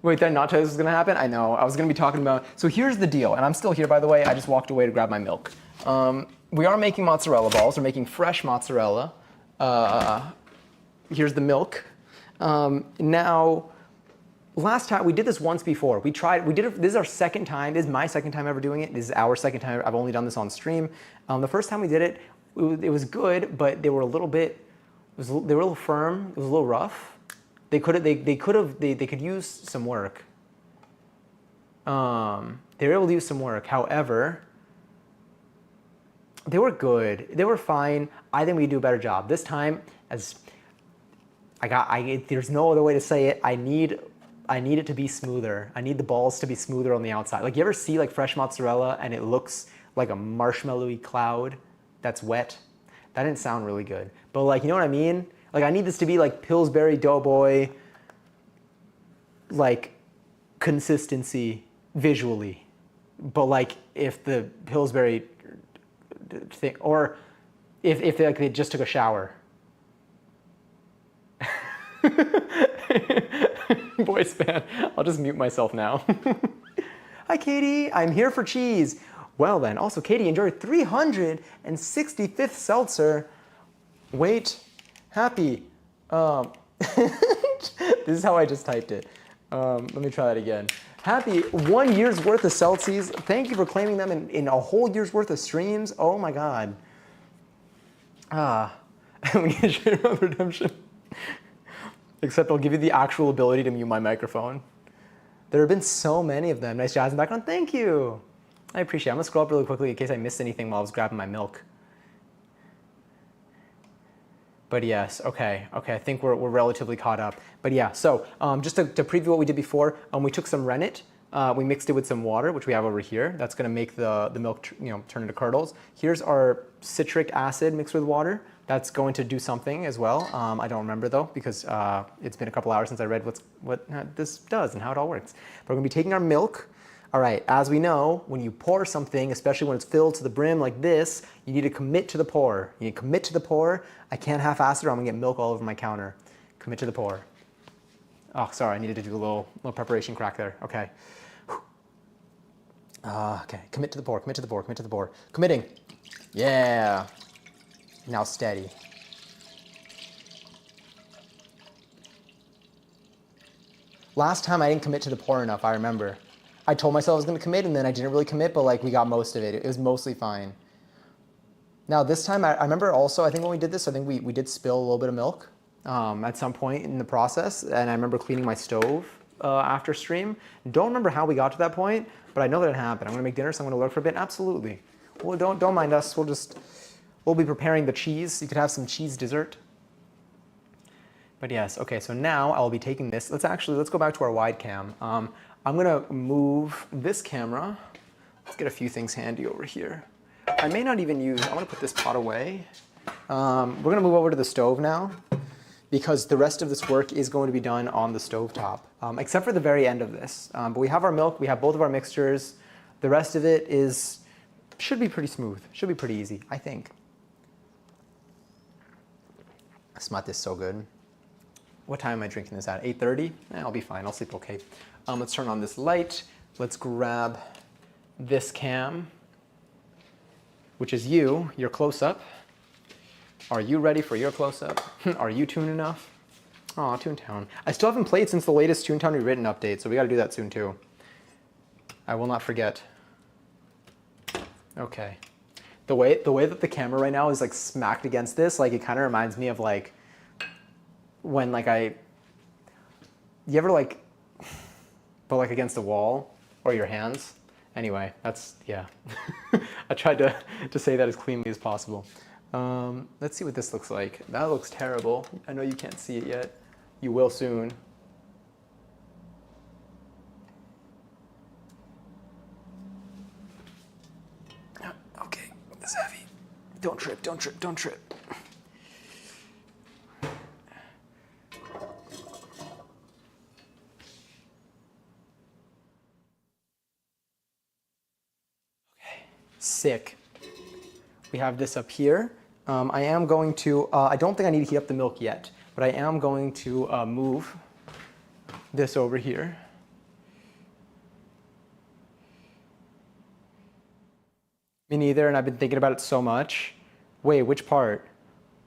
Wait, did I not tell you this was gonna happen? I know, I was gonna be talking about, so here's the deal, and I'm still here by the way, I just walked away to grab my milk. We are making mozzarella balls, we're making fresh mozzarella. Here's the milk. Now, last time, we did this once before. We did it, this is our second time, this is my second time ever doing it, this is our second time, I've only done this on stream. The first time we did it, it was good, but they were a little bit, they were a little firm, it was a little rough. They could use some work. They were able to use some work. However, they were good. They were fine. I think we could do a better job. This time, there's no other way to say it. I need it to be smoother. I need the balls to be smoother on the outside. Like you ever see like fresh mozzarella and it looks like a marshmallowy cloud that's wet? That didn't sound really good. But like, you know what I mean? Like I need this to be like Pillsbury Doughboy, like consistency visually. But like if the Pillsbury thing, or if they, like, they just took a shower. Voice band. I'll just mute myself now. Hi Katie, I'm here for cheese. Well then, also Katie enjoyed 365th seltzer. Wait. Happy. This is how I just typed it. Let me try that again. Happy 1 year's worth of Celsius. Thank you for claiming them in a whole year's worth of streams. Oh my God. We need to share on redemption. Except I'll give you the actual ability to mute my microphone. There have been so many of them. Nice jazz in the background. Thank you. I appreciate it. I'm gonna scroll up really quickly in case I missed anything while I was grabbing my milk. But yes, okay, I think we're relatively caught up. But yeah, so just to preview what we did before, we took some rennet, we mixed it with some water, which we have over here. That's gonna make the milk turn into curdles. Here's our citric acid mixed with water. That's going to do something as well. I don't remember though, because it's been a couple hours since I read what this does and how it all works. But we're gonna be taking our milk. All right, as we know, when you pour something, especially when it's filled to the brim like this, you need to commit to the pour. You need to commit to the pour. I can't half-ass it or I'm gonna get milk all over my counter. Commit to the pour. Oh, sorry, I needed to do a little preparation crack there. Okay. Okay, commit to the pour, commit to the pour, commit to the pour. Committing. Yeah. Now steady. Last time I didn't commit to the pour enough, I remember. I told myself I was going to commit and then I didn't really commit, but like we got most of it. It was mostly fine. Now this time, I remember also, I think when we did this, I think we did spill a little bit of milk at some point in the process. And I remember cleaning my stove after stream. Don't remember how we got to that point, but I know that it happened. I'm going to make dinner, so I'm going to lurk for a bit. Absolutely. Well, don't mind us. We'll be preparing the cheese. You could have some cheese dessert. But yes, okay, so now I'll be taking this. Let's go back to our wide cam. I'm gonna move this camera. Let's get a few things handy over here. I may not even use, I'm gonna put this pot away. We're gonna move over to the stove now because the rest of this work is going to be done on the stove top, except for the very end of this. But we have our milk, we have both of our mixtures. The rest of it should be pretty smooth, should be pretty easy, I think. I smell this so good. What time am I drinking this at? 8:30? I'll be fine, I'll sleep okay. Let's turn on this light. Let's grab this cam, which is your close-up. Are you ready for your close-up? Are you tuned enough? Aw, Toontown. I still haven't played since the latest Toontown Rewritten update, so we gotta do that soon too. I will not forget. Okay. The way that the camera right now is like smacked against this, like it kind of reminds me of like when like you ever like but like against a wall or your hands. Anyway, that's, yeah. I tried to say that as cleanly as possible. Let's see what this looks like. That looks terrible. I know you can't see it yet. You will soon. Okay, this is heavy. Don't trip, don't trip, don't trip. Sick. We have this up here. I am going to, I don't think I need to heat up the milk yet, but I am going to move this over here. Me neither, and I've been thinking about it so much. Wait, which part?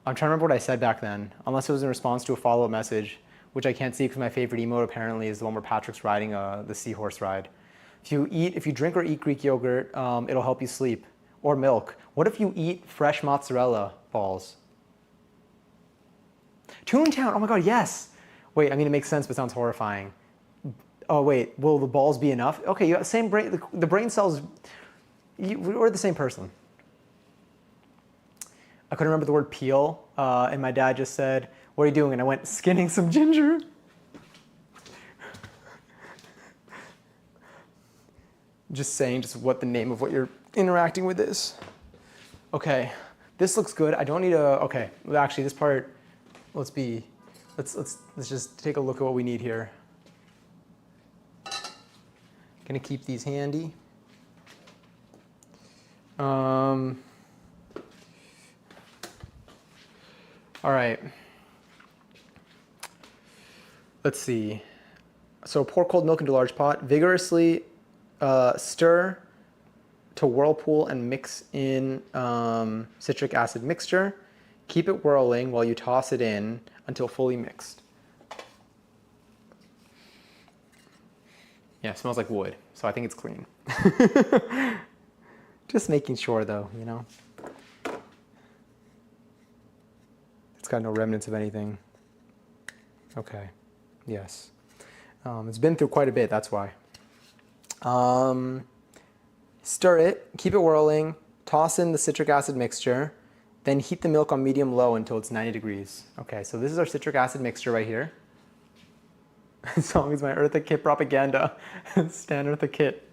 I'm trying to remember what I said back then, unless it was in response to a follow-up message, which I can't see because my favorite emote apparently is the one where Patrick's riding the seahorse ride. If you drink or eat Greek yogurt, it'll help you sleep. Or milk. What if you eat fresh mozzarella balls? Toontown, oh my god, yes! Wait, I mean, it makes sense, but sounds horrifying. Oh wait, will the balls be enough? Okay, you have the same brain, the brain cells, we're the same person. I couldn't remember the word peel, and my dad just said, what are you doing? And I went, skinning some ginger. Just saying just what the name of what you're interacting with is. Okay, this looks good. I don't need a, okay, actually this part, let's just take a look at what we need here. Gonna keep these handy. All right. Let's see. So pour cold milk into a large pot. Vigorously stir to whirlpool and mix in citric acid mixture. Keep it whirling while you toss it in until fully mixed. Yeah, it smells like wood, so I think it's clean. Just making sure though, you know. It's got no remnants of anything. Okay, yes. It's been through quite a bit, that's why. Stir it, keep it whirling, toss in the citric acid mixture, then heat the milk on medium-low until it's 90 degrees. Okay, so this is our citric acid mixture right here. This song is my Eartha Kitt propaganda. Stan Eartha Kitt.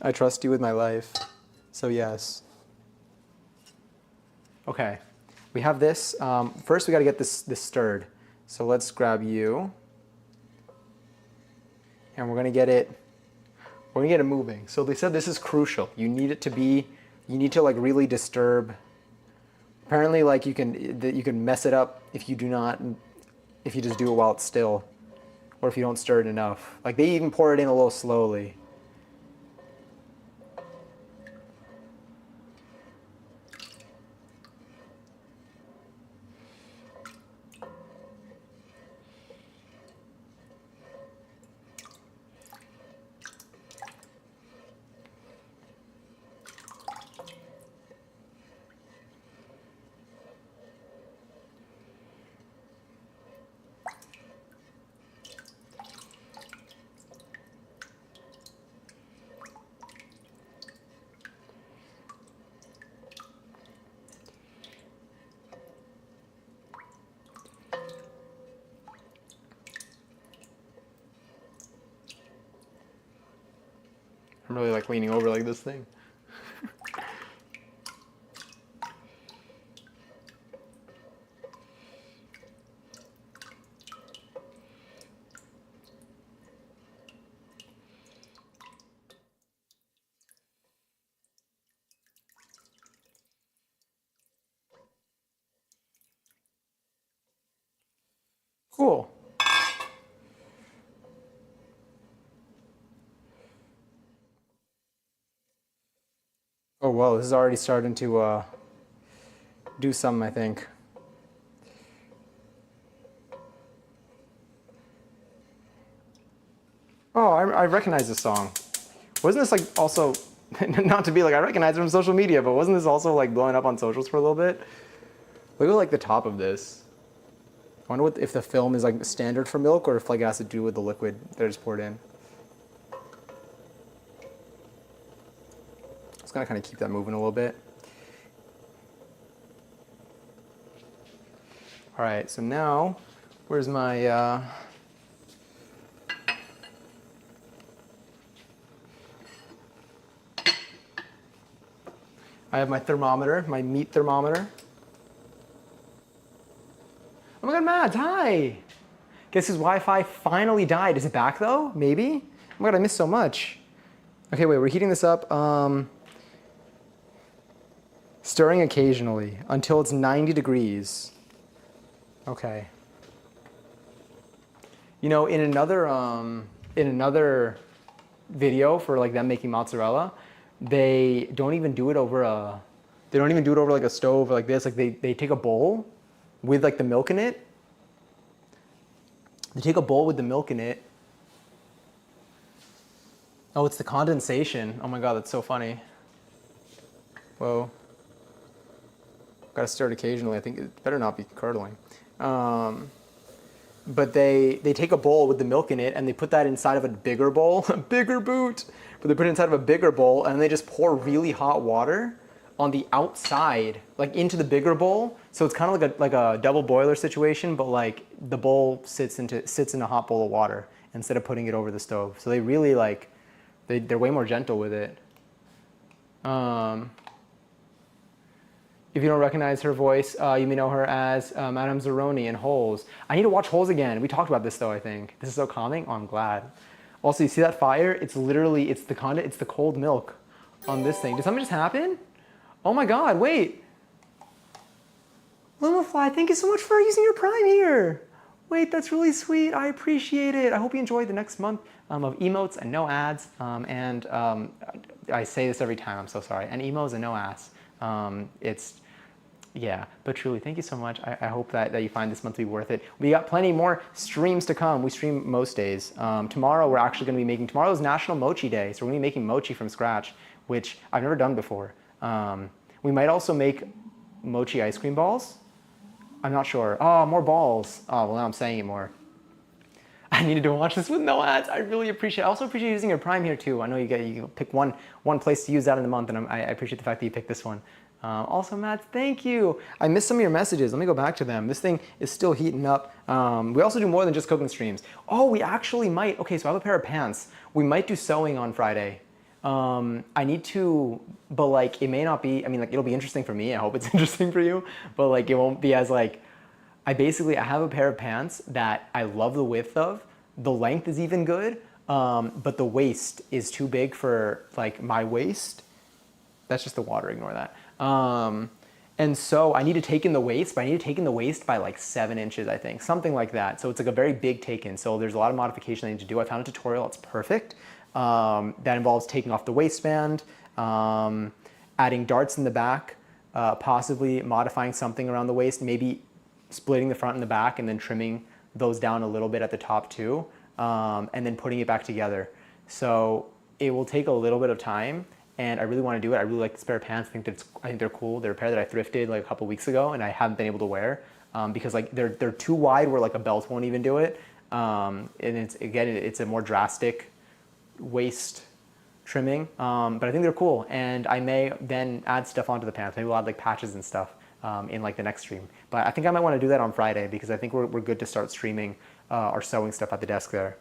I trust you with my life, so yes. Okay, we have this. First we gotta get this stirred. So let's grab you. And we're gonna get it moving. So they said this is crucial. You need it to be, you need to like really disturb. Apparently like you can mess it up if you just do it while it's still, or if you don't stir it enough. Like they even pour it in a little slowly. I'm really like leaning over like this thing. Cool. Oh, well, this is already starting to do something, I think. Oh, I recognize this song. Wasn't this like also, not to be like, I recognize it from social media, but wasn't this also like blowing up on socials for a little bit? Look at like the top of this. I wonder if the film is like standard for milk or if like it has to do with the liquid that is poured in. Just gonna kind of keep that moving a little bit. All right, so now, where's my, I have my thermometer, my meat thermometer. Oh my god, Matt, hi! Guess his Wi-Fi finally died. Is it back though? Maybe? Oh my god, I missed so much. Okay, wait, we're heating this up. Stirring occasionally until it's 90 degrees. Okay. You know, in another video for like them making mozzarella, they don't even do it over like a stove or like this. Like they take a bowl with like the milk in it. They take a bowl with the milk in it. Oh, it's the condensation. Oh my God, that's so funny. Whoa. Gotta stir it occasionally. I think it better not be curdling. But they take a bowl with the milk in it and they put that inside of a bigger bowl, a bigger boot, but they put it inside of a bigger bowl and they just pour really hot water on the outside, like into the bigger bowl. So it's kind of like a double boiler situation, but like the bowl sits in a hot bowl of water instead of putting it over the stove. So they really like, they're way more gentle with it. If you don't recognize her voice, you may know her as Madame Zeroni in Holes. I need to watch Holes again. We talked about this though, I think. This is so calming. Oh, I'm glad. Also, you see that fire? It's literally, it's the cold milk on this thing. Did something just happen? Oh my God, wait. Lumafly, thank you so much for using your Prime here. Wait, that's really sweet. I appreciate it. I hope you enjoy the next month of emotes and no ads. I say this every time, I'm so sorry. And emos and no ass. Yeah, but truly, thank you so much. I hope that you find this month to be worth it. We got plenty more streams to come. We stream most days. Tomorrow, we're actually going to be tomorrow's National Mochi Day, so we're going to be making mochi from scratch, which I've never done before. We might also make mochi ice cream balls. I'm not sure. Oh, more balls. Oh, well, now I'm saying it more. I needed to watch this with no ads. I really appreciate it. I also appreciate using your Prime here, too. I know you pick one place to use that in the month, and I appreciate the fact that you picked this one. Also, Matt, thank you. I missed some of your messages. Let me go back to them. This thing is still heating up. We also do more than just cooking streams. Oh, we actually might. Okay, so I have a pair of pants. We might do sewing on Friday. I need to, but like, it may not be, I mean, like, it'll be interesting for me. I hope it's interesting for you, but like, it won't be as like, I have a pair of pants that I love the width of. The length is even good, but the waist is too big for like my waist. That's just the water, ignore that. And so I need to take in the waist, but I need to take in the waist by like 7 inches, I think, something like that. So it's like a very big take in. So there's a lot of modification I need to do. I found a tutorial, it's perfect. That involves taking off the waistband, adding darts in the back, possibly modifying something around the waist, maybe splitting the front and the back and then trimming those down a little bit at the top too, and then putting it back together. So it will take a little bit of time, and I really want to do it. I really like this pair of pants. I think they're cool. They're a pair that I thrifted like a couple weeks ago, and I haven't been able to wear because like they're too wide where like a belt won't even do it. And it's a more drastic waist trimming, but I think they're cool, and I may then add stuff onto the pants. Maybe we'll add like patches and stuff in like the next stream. But I think I might want to do that on Friday because I think we're good to start streaming our sewing stuff at the desk there.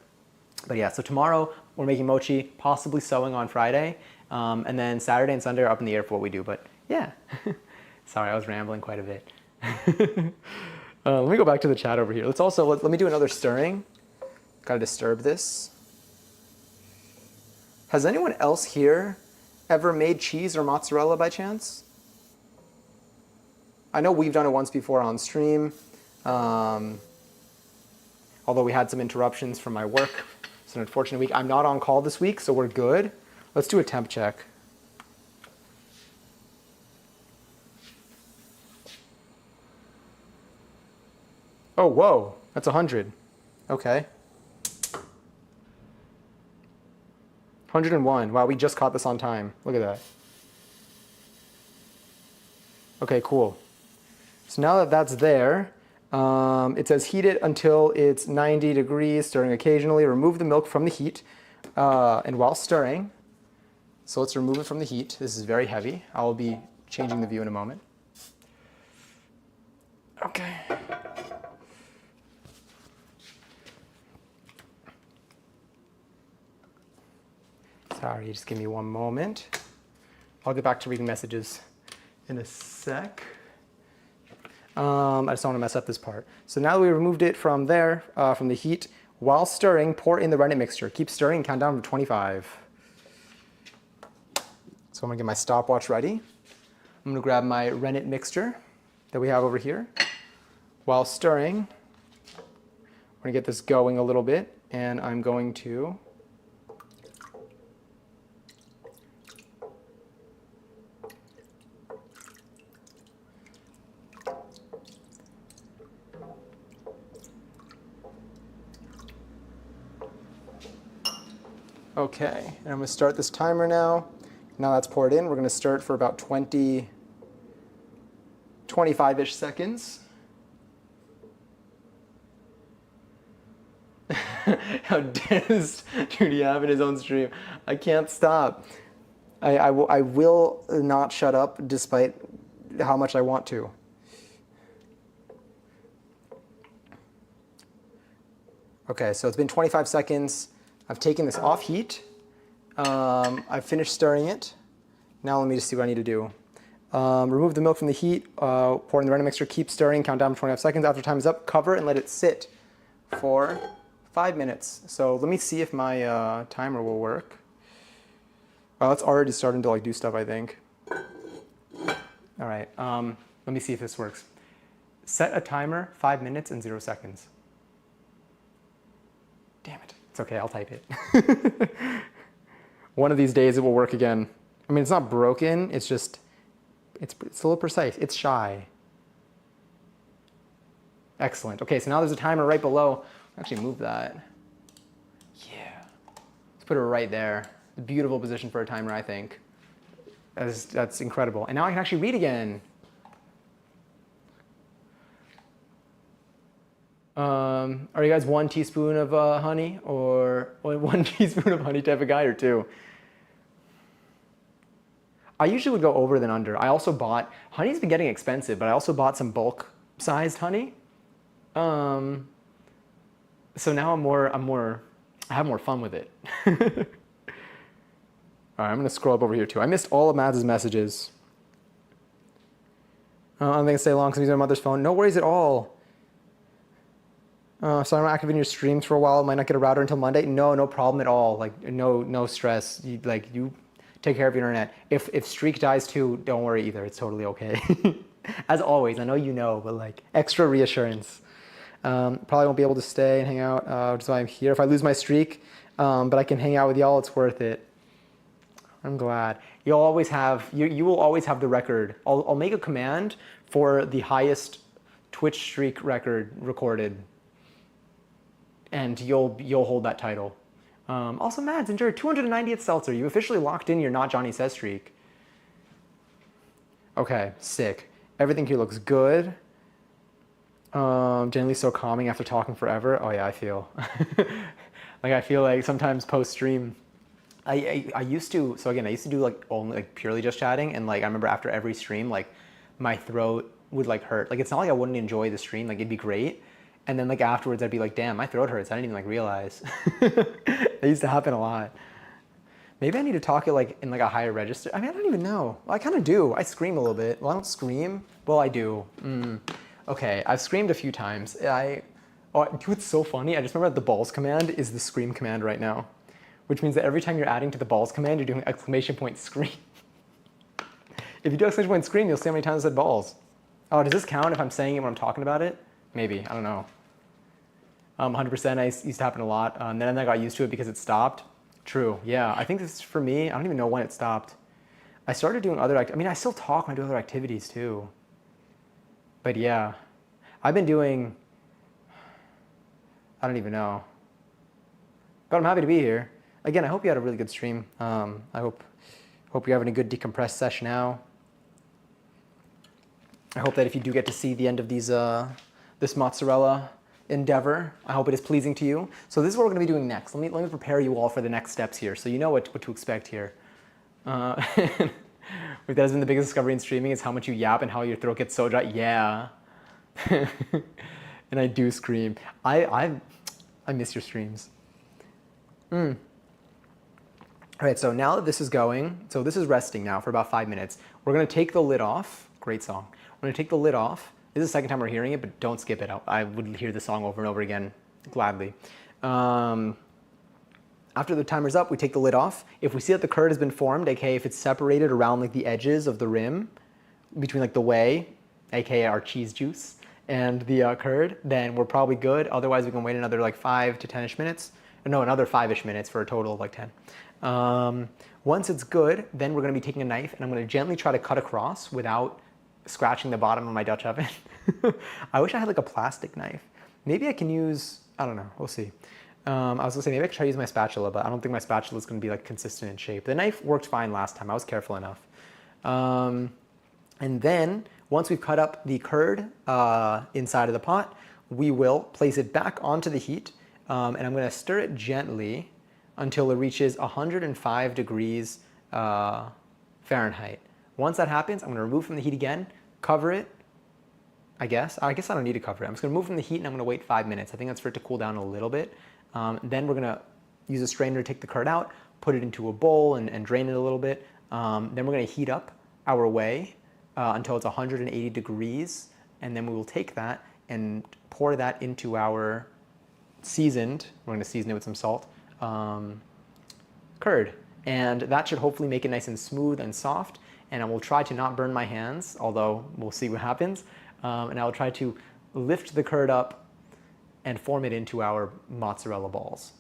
But yeah, so tomorrow we're making mochi, possibly sewing on Friday, and then Saturday and Sunday are up in the air for what we do. But yeah, sorry, I was rambling quite a bit. Let me go back to the chat over here. Let me do another stirring. Gotta disturb this. Has anyone else here ever made cheese or mozzarella by chance? I know we've done it once before on stream, although we had some interruptions from my work. It's an unfortunate week. I'm not on call this week, so we're good. Let's do a temp check. Oh, whoa, that's 100. Okay. 101. Wow, we just caught this on time. Look at that. Okay, cool. So now that that's there, it says heat it until it's 90 degrees, stirring occasionally. Remove the milk from the heat. And while stirring, so let's remove it from the heat. This is very heavy. I will be changing the view in a moment. Okay. Sorry, just give me one moment. I'll get back to reading messages in a sec. I just don't want to mess up this part. So now that we removed it from there, from the heat, while stirring, pour in the rennet mixture. Keep stirring and count down from 25. So I'm gonna get my stopwatch ready. I'm gonna grab my rennet mixture that we have over here. While stirring, we're gonna get this going a little bit, and I'm going to Okay, and I'm gonna start this timer now. Now that's poured in, we're gonna stir it for about 25-ish seconds. How does Judy have in his own stream? I can't stop. I will not shut up despite how much I want to. Okay, so it's been 25 seconds. I've taken this off heat. I've finished stirring it. Now let me just see what I need to do. Remove the milk from the heat, pour in the random mixture, keep stirring, count down for 25 seconds. After time is up, cover and let it sit for 5 minutes. So let me see if my timer will work. Well, it's already starting to like do stuff, I think. All right, let me see if this works. Set a timer, 5 minutes and 0 seconds. Damn it, it's okay, I'll type it. One of these days it will work again. I mean, it's not broken, it's just, it's a little precise, it's shy. Excellent, okay, so now there's a timer right below. Actually move that. Yeah, let's put it right there. A beautiful position for a timer, I think. That's incredible. And now I can actually read again. Are you guys 1 teaspoon of honey or 1 teaspoon of honey type of guy or 2? I usually would go over than under. I also bought, honey's been getting expensive, but I also bought some bulk sized honey. So now I have more fun with it. All right, I'm gonna scroll up over here too. I missed all of Mads' messages. I'm not gonna stay long because I'm using my mother's phone. No worries at all. So I'm not active in your streams for a while. Might not get a router until Monday. No problem at all. Like no stress. You take care of your internet. If Streak dies too, don't worry either. It's totally okay. As always, I know you know, but like extra reassurance. Probably won't be able to stay and hang out, which is why I'm here. If I lose my streak, but I can hang out with y'all, it's worth it. I'm glad. You'll always have, you will always have the record. I'll make a command for the highest Twitch streak record recorded, and you'll hold that title. Also, Mads, enjoy 290th seltzer. You officially locked in your Not Johnny Says streak. Okay, sick. Everything here looks good. Generally so calming after talking forever. Oh yeah, I feel. I feel like sometimes post stream, I used to, so again, I used to do like only like purely just chatting, and like I remember after every stream, like my throat would like hurt. Like it's not like I wouldn't enjoy the stream, like it'd be great. And then like afterwards I'd be like, damn, my throat hurts. I didn't even like realize. That used to happen a lot. Maybe I need to talk it like in like a higher register. I mean, I don't even know. Well, I kind of do. I scream a little bit. Well, I don't scream. Well, I do. Okay, I've screamed a few times. What's so funny, I just remember that the balls command is the scream command right now, which means that every time you're adding to the balls command, you're doing exclamation point scream. If you do exclamation point scream, you'll see how many times I said balls. Oh, does this count if I'm saying it when I'm talking about it? Maybe, I don't know. 100% I used to happen a lot. And then I got used to it because it stopped. True, yeah. I think this is for me, I don't even know when it stopped. I started doing other, I mean, I still talk when I do other activities too. But yeah, I've been doing, I don't even know. But I'm happy to be here. Again, I hope you had a really good stream. I hope you're having a good decompressed session now. I hope that if you do get to see the end of these, this mozzarella endeavor, I hope it is pleasing to you. So this is what we're gonna be doing next. Let me prepare you all for the next steps here, so you know what to expect here. That has been the biggest discovery in streaming, is how much you yap and how your throat gets so dry. Yeah. And I do scream. I miss your streams. All right, so now that this is going, so this is resting now for about 5 minutes. We're gonna take the lid off. Great song. We're gonna take the lid off. This is the second time we're hearing it, but don't skip it. I would hear the song over and over again, gladly. After the timer's up, we take the lid off. If we see that the curd has been formed, aka if it's separated around like the edges of the rim, between like the whey, aka our cheese juice, and the curd, then we're probably good. Otherwise, we can wait another like 5 to 10-ish minutes. No, another 5-ish minutes for a total of like 10. Once it's good, then we're gonna be taking a knife and I'm gonna gently try to cut across without scratching the bottom of my Dutch oven. I wish I had like a plastic knife. Maybe I can use, I don't know, we'll see. I was gonna say maybe I could try to use my spatula, but I don't think my spatula is gonna be like consistent in shape. The knife worked fine last time. I was careful enough. And then once we've cut up the curd inside of the pot, we will place it back onto the heat, and I'm gonna stir it gently until it reaches 105 degrees Fahrenheit. Once that happens, I'm gonna remove from the heat again, cover it. I guess I don't need to cover it. I'm just gonna remove from the heat and I'm gonna wait 5 minutes. I think that's for it to cool down a little bit. Then we're gonna use a strainer to take the curd out, put it into a bowl and drain it a little bit. Then we're gonna heat up our whey until it's 180 degrees. And then we will take that and pour that into our seasoned, we're gonna season it with some salt, curd. And that should hopefully make it nice and smooth and soft. And I will try to not burn my hands, although we'll see what happens. And I'll try to lift the curd up and form it into our mozzarella balls.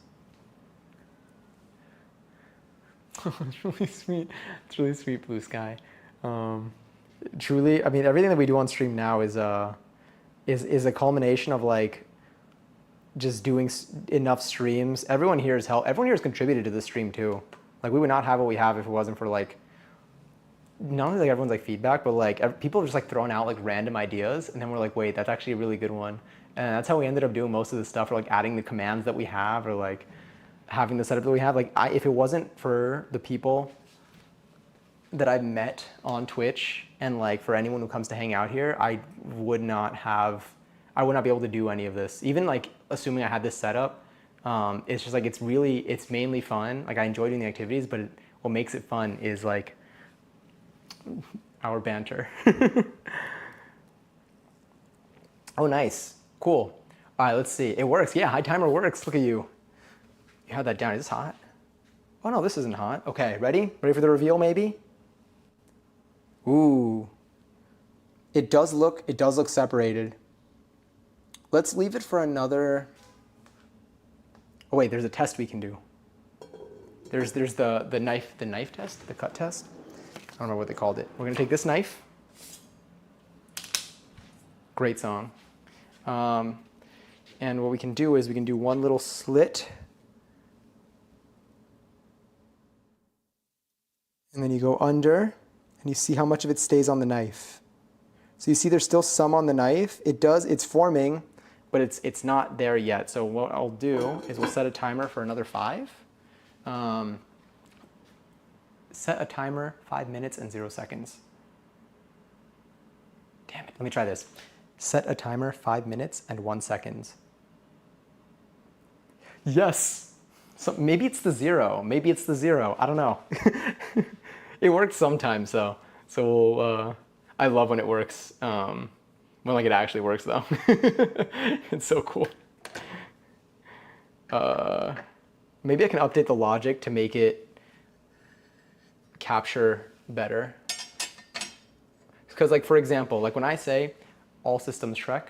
It's really sweet. It's really sweet, Blue Sky. Truly, I mean, everything that we do on stream now is a culmination of like just doing enough streams. Everyone here has contributed to this stream too. Like we would not have what we have if it wasn't for like, not only like everyone's like feedback, but like people are just like throwing out like random ideas, and then we're like, wait, that's actually a really good one. And that's how we ended up doing most of the stuff, or like adding the commands that we have, or like having the setup that we have. Like if it wasn't for the people that I've met on Twitch, and like for anyone who comes to hang out here, I would not be able to do any of this. Even like assuming I had this setup, it's just like it's mainly fun. Like I enjoy doing the activities, but what makes it fun is like our banter. Oh, nice. Cool. All right, let's see. It works. Yeah, high timer works. Look at you. You had that down. Is this hot? Oh, no, this isn't hot. Okay, ready? Ready for the reveal, maybe? Ooh. It does look separated. Let's leave it for another. Oh, wait, there's a test we can do. There's the knife test, the cut test. I don't know what they called it. We're gonna take this knife. Great song. And what we can do is we can do one little slit. And then you go under and you see how much of it stays on the knife. So you see there's still some on the knife. It's forming, but it's not there yet. So what I'll do is we'll set a timer for another 5. Set a timer 5 minutes and 0 seconds. Damn it, let me try this. Set a timer 5 minutes and 1 second. Yes. So maybe it's the 0. Maybe it's the 0. I don't know. It works sometimes though. So I love when it works. When like it actually works though. It's so cool. Maybe I can update the logic to make it capture better. Because like for example, like when I say all systems Shrek.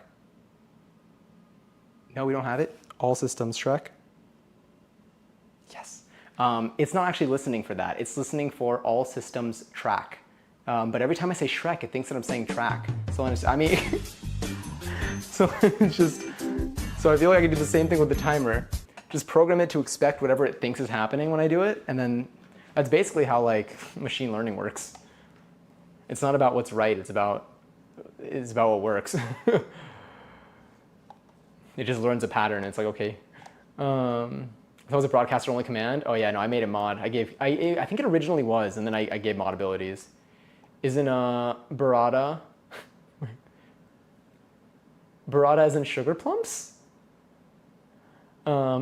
No, we don't have it. All systems Shrek. Yes. It's not actually listening for that. It's listening for all systems track. But every time I say Shrek, it thinks that I'm saying track. So I mean, so it's just, so I feel like I can do the same thing with the timer. Just program it to expect whatever it thinks is happening when I do it, and then that's basically how like machine learning works. It's not about what's right, it's about what works. It just learns a pattern. It's like, okay. If that was a broadcaster only command, oh yeah, no, I made a mod. I think it originally was, and then I gave mod abilities. Isn't burrata as in sugar plumps?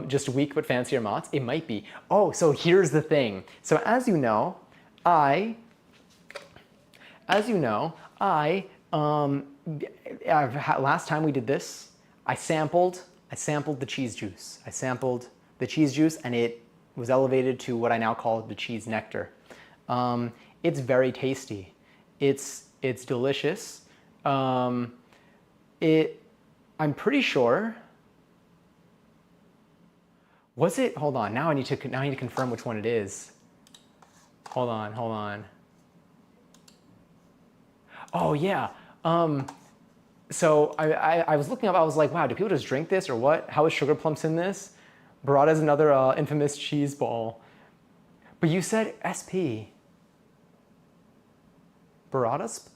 Just weak but fancier mods? It might be. Oh, so here's the thing. So as you know, last time we did this, I sampled the cheese juice. I sampled the cheese juice and it was elevated to what I now call the cheese nectar. It's very tasty. It's delicious. I'm pretty sure. Was it? Hold on. Now I need to confirm which one it is. Hold on. Oh yeah. So I was looking up. I was like, wow, do people just drink this or what? How is sugar plumps in this? Burrata is another infamous cheese ball. But you said SP. Burrata's?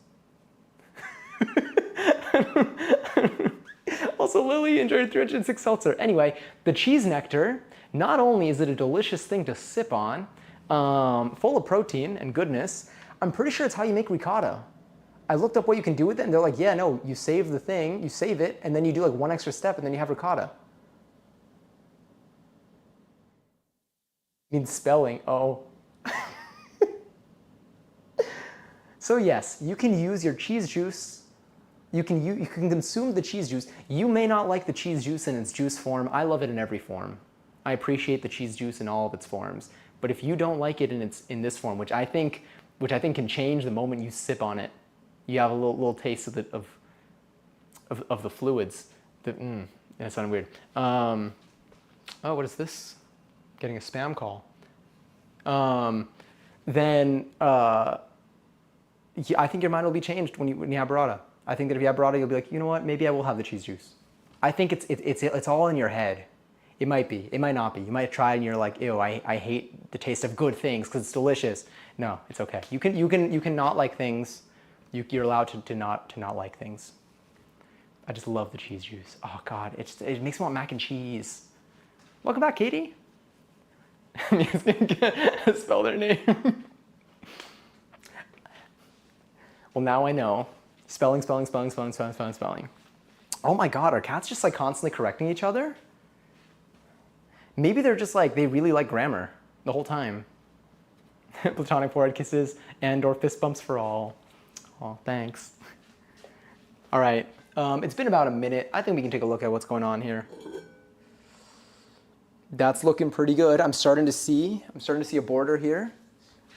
Also, Lily enjoyed 306 seltzer. Anyway, the cheese nectar, not only is it a delicious thing to sip on, full of protein and goodness, I'm pretty sure it's how you make ricotta. I looked up what you can do with it, and they're like, yeah, no, you save the thing, you save it, and then you do like one extra step, and then you have ricotta. Means spelling, oh. So yes, you can use your cheese juice. You can consume the cheese juice. You may not like the cheese juice in its juice form. I love it in every form. I appreciate the cheese juice in all of its forms. But if you don't like it in this form, which I think can change the moment you sip on it, you have a little taste of the fluids. That sounded weird. Oh, what is this? Getting a spam call. Then I think your mind will be changed when you have burrata. I think that if you have burrata, you'll be like, you know what? Maybe I will have the cheese juice. I think it's all in your head. It might be. It might not be. You might try and you're like, ew, I hate the taste of good things because it's delicious. No, it's okay. You can not like things. You're allowed to not like things. I just love the cheese juice. Oh God, it makes me want mac and cheese. Welcome back, Katie. Spell their name. Well, now I know. Spelling. Oh my God, are cats just like constantly correcting each other? Maybe they're just like, they really like grammar the whole time. Platonic forehead kisses and/or fist bumps for all. Oh, thanks. All right, it's been about a minute. I think we can take a look at what's going on here. That's looking pretty good. I'm starting to see a border here.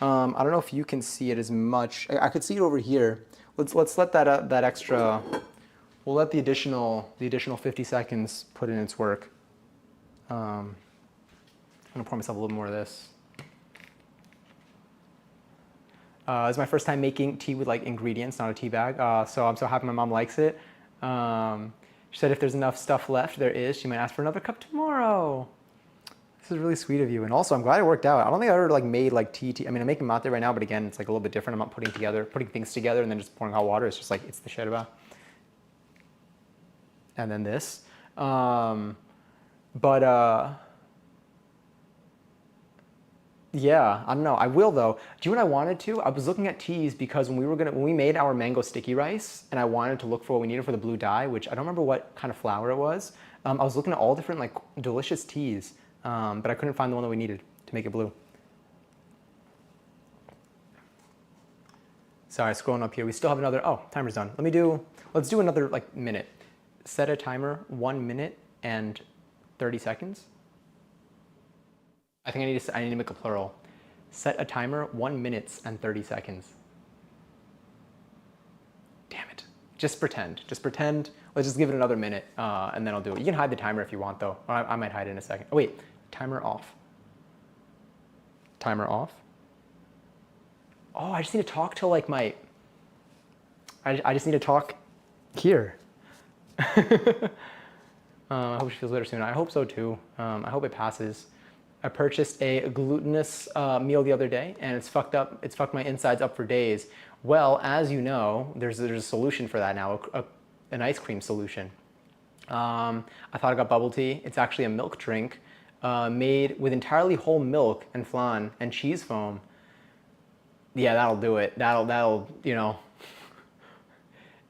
I don't know if you can see it as much. I could see it over here. Let's let that extra. We'll let the additional 50 seconds put in its work. I'm gonna pour myself a little more of this. It's my first time making tea with like ingredients, not a tea bag. So I'm so happy my mom likes it. She said if there's enough stuff left, there is. She might ask for another cup tomorrow. This is really sweet of you. And also, I'm glad it worked out. I don't think I ever like made like tea. I mean, I'm making mate right now, but again, it's like a little bit different. I'm not putting things together and then just pouring hot water. It's just like, it's the yerba. And then this. Yeah, I don't know. I will though. Do you know what I wanted to? I was looking at teas because when we made our mango sticky rice, and I wanted to look for what we needed for the blue dye, which I don't remember what kind of flour it was. I was looking at all different like delicious teas, but I couldn't find the one that we needed to make it blue. Sorry, scrolling up here. We still have another. Oh, timer's done. Let's do another like minute. Set a timer 1 minute and 30 seconds. I think I need to make a plural. Set a timer 1 minute and 30 seconds. Damn it. Just pretend. Let's just give it another minute and then I'll do it. You can hide the timer if you want though. Or I might hide it in a second. Oh wait, timer off. Timer off. Oh, I just need to talk to like I just need to talk here. I hope she feels better soon. I hope so too. I hope it passes. I purchased a glutinous meal the other day, and it's fucked up. It's fucked my insides up for days. Well, as you know, there's a solution for that now, an ice cream solution. I thought I got bubble tea. It's actually a milk drink made with entirely whole milk and flan and cheese foam. Yeah, that'll do it. That'll you know.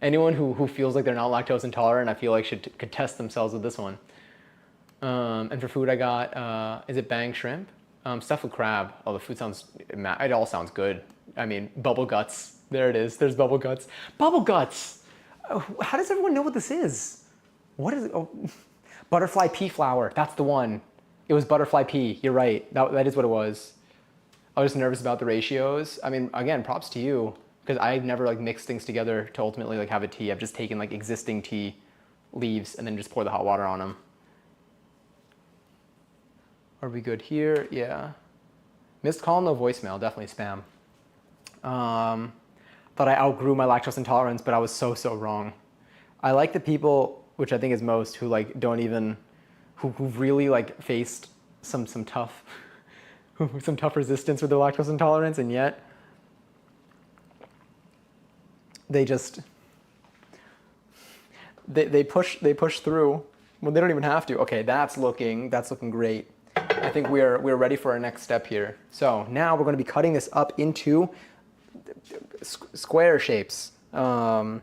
Anyone who feels like they're not lactose intolerant, I feel like could test themselves with this one. And for food I got, is it bang shrimp? Stuffed with crab. Oh, the food it all sounds good. I mean, bubble guts. There it is. There's bubble guts. Bubble guts! How does everyone know what this is? What is it? Oh, butterfly pea flour. That's the one. It was butterfly pea. You're right. That is what it was. I was just nervous about the ratios. I mean, again, props to you. Because I've never like mixed things together to ultimately like have a tea. I've just taken like existing tea leaves and then just pour the hot water on them. Are we good here? Yeah. Missed call, no voicemail, definitely spam. Thought I outgrew my lactose intolerance, but I was so wrong. I like the people, which I think is most, who who've really like faced some tough some tough resistance with their lactose intolerance, and yet they just they push through. Well, they don't even have to. Okay, that's looking great. I think we're ready for our next step here. So now we're going to be cutting this up into square shapes. The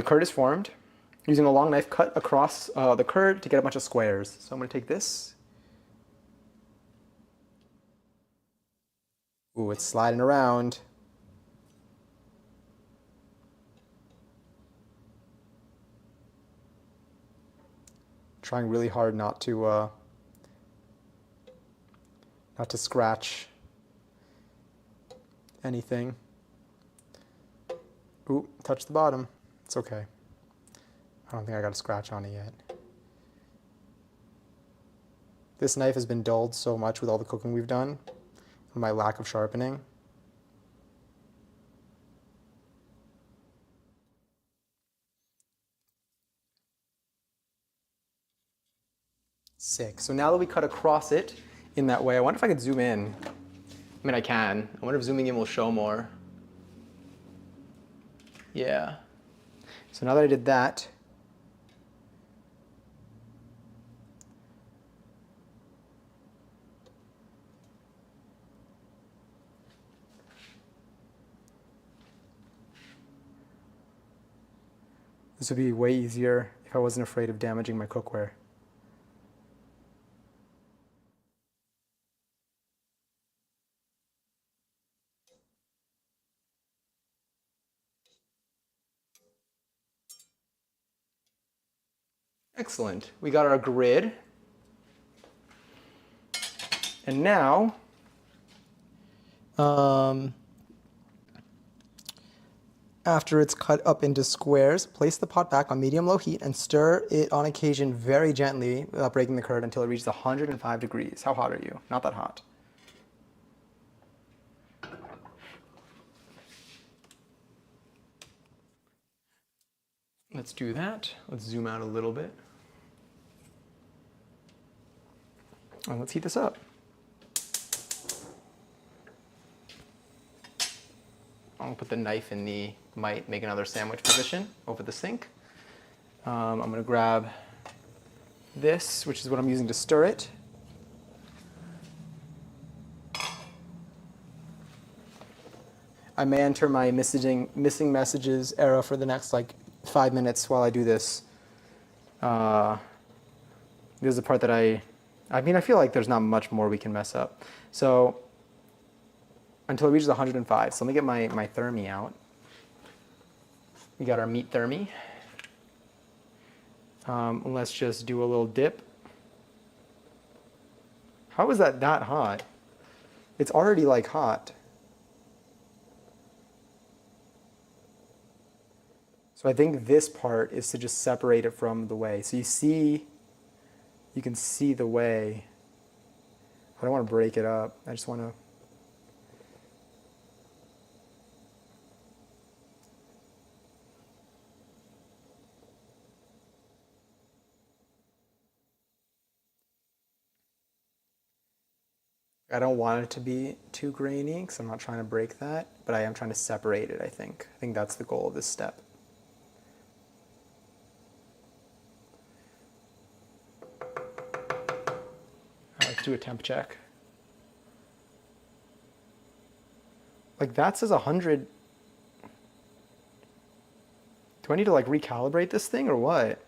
curd is formed. Using a long knife, cut across the curd to get a bunch of squares. So I'm going to take this. Ooh, it's sliding around. Trying really hard not to scratch anything. Ooh, touch the bottom. It's okay. I don't think I got a scratch on it yet. This knife has been dulled so much with all the cooking we've done, and my lack of sharpening. Sick. So now that we cut across it in that way, I wonder if I could zoom in. I mean, I can. I wonder if zooming in will show more. Yeah. So now that I did that, this would be way easier if I wasn't afraid of damaging my cookware. Excellent. We got our grid. And now, after it's cut up into squares, place the pot back on medium-low heat and stir it on occasion very gently without breaking the curd until it reaches 105 degrees. How hot are you? Not that hot. Let's do that. Let's zoom out a little bit. And let's heat this up. I'll put the knife in the might make another sandwich position over the sink. I'm going to grab this, which is what I'm using to stir it. I may enter my missing messages era for the next like 5 minutes while I do this. This is the part that I feel like there's not much more we can mess up. So until it reaches 105. So let me get my thermi out. We got our meat thermi. Let's just do a little dip. How is that hot? It's already like hot. So I think this part is to just separate it from the whey. So you can see the whey. I don't want to break it up. I just want to. I don't want it to be too grainy because I'm not trying to break that, but I am trying to separate it, I think. I think that's the goal of this step. Let's do a temp check. Like that says 100. Do I need to like recalibrate this thing or what?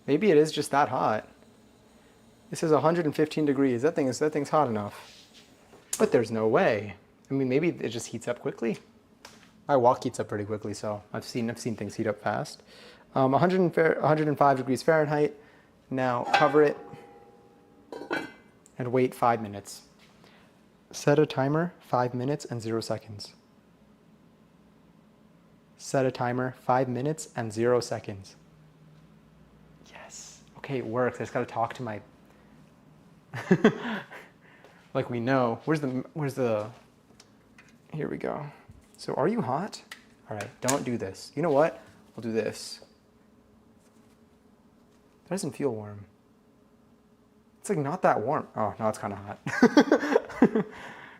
Maybe it is just that hot. This is 115 degrees. That thing's hot enough. But there's no way. I mean, maybe it just heats up quickly. My wok heats up pretty quickly, so I've seen things heat up fast. 105 degrees Fahrenheit. Now cover it and wait 5 minutes. Set a timer, 5 minutes and 0 seconds. Set a timer, 5 minutes and 0 seconds. Yes. Okay, it works. I just gotta talk to my like we know. Where's the here we go. So are you hot? All right, don't do this. You know what? We'll do this. That doesn't feel warm. It's like not that warm. Oh, no, it's kind of hot.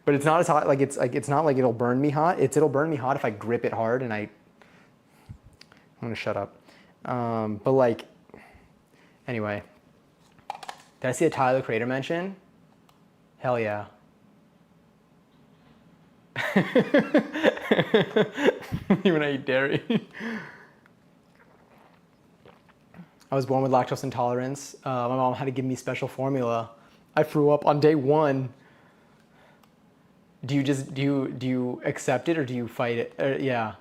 But it's not as hot, it's not like it'll burn me hot. It'll burn me hot if I grip it hard and I'm gonna shut up. But like, anyway. Did I see a Tyler Creator mention? Hell yeah. Even I eat dairy. I was born with lactose intolerance. My mom had to give me special formula. I threw up on day 1. Do you accept it or do you fight it? Yeah.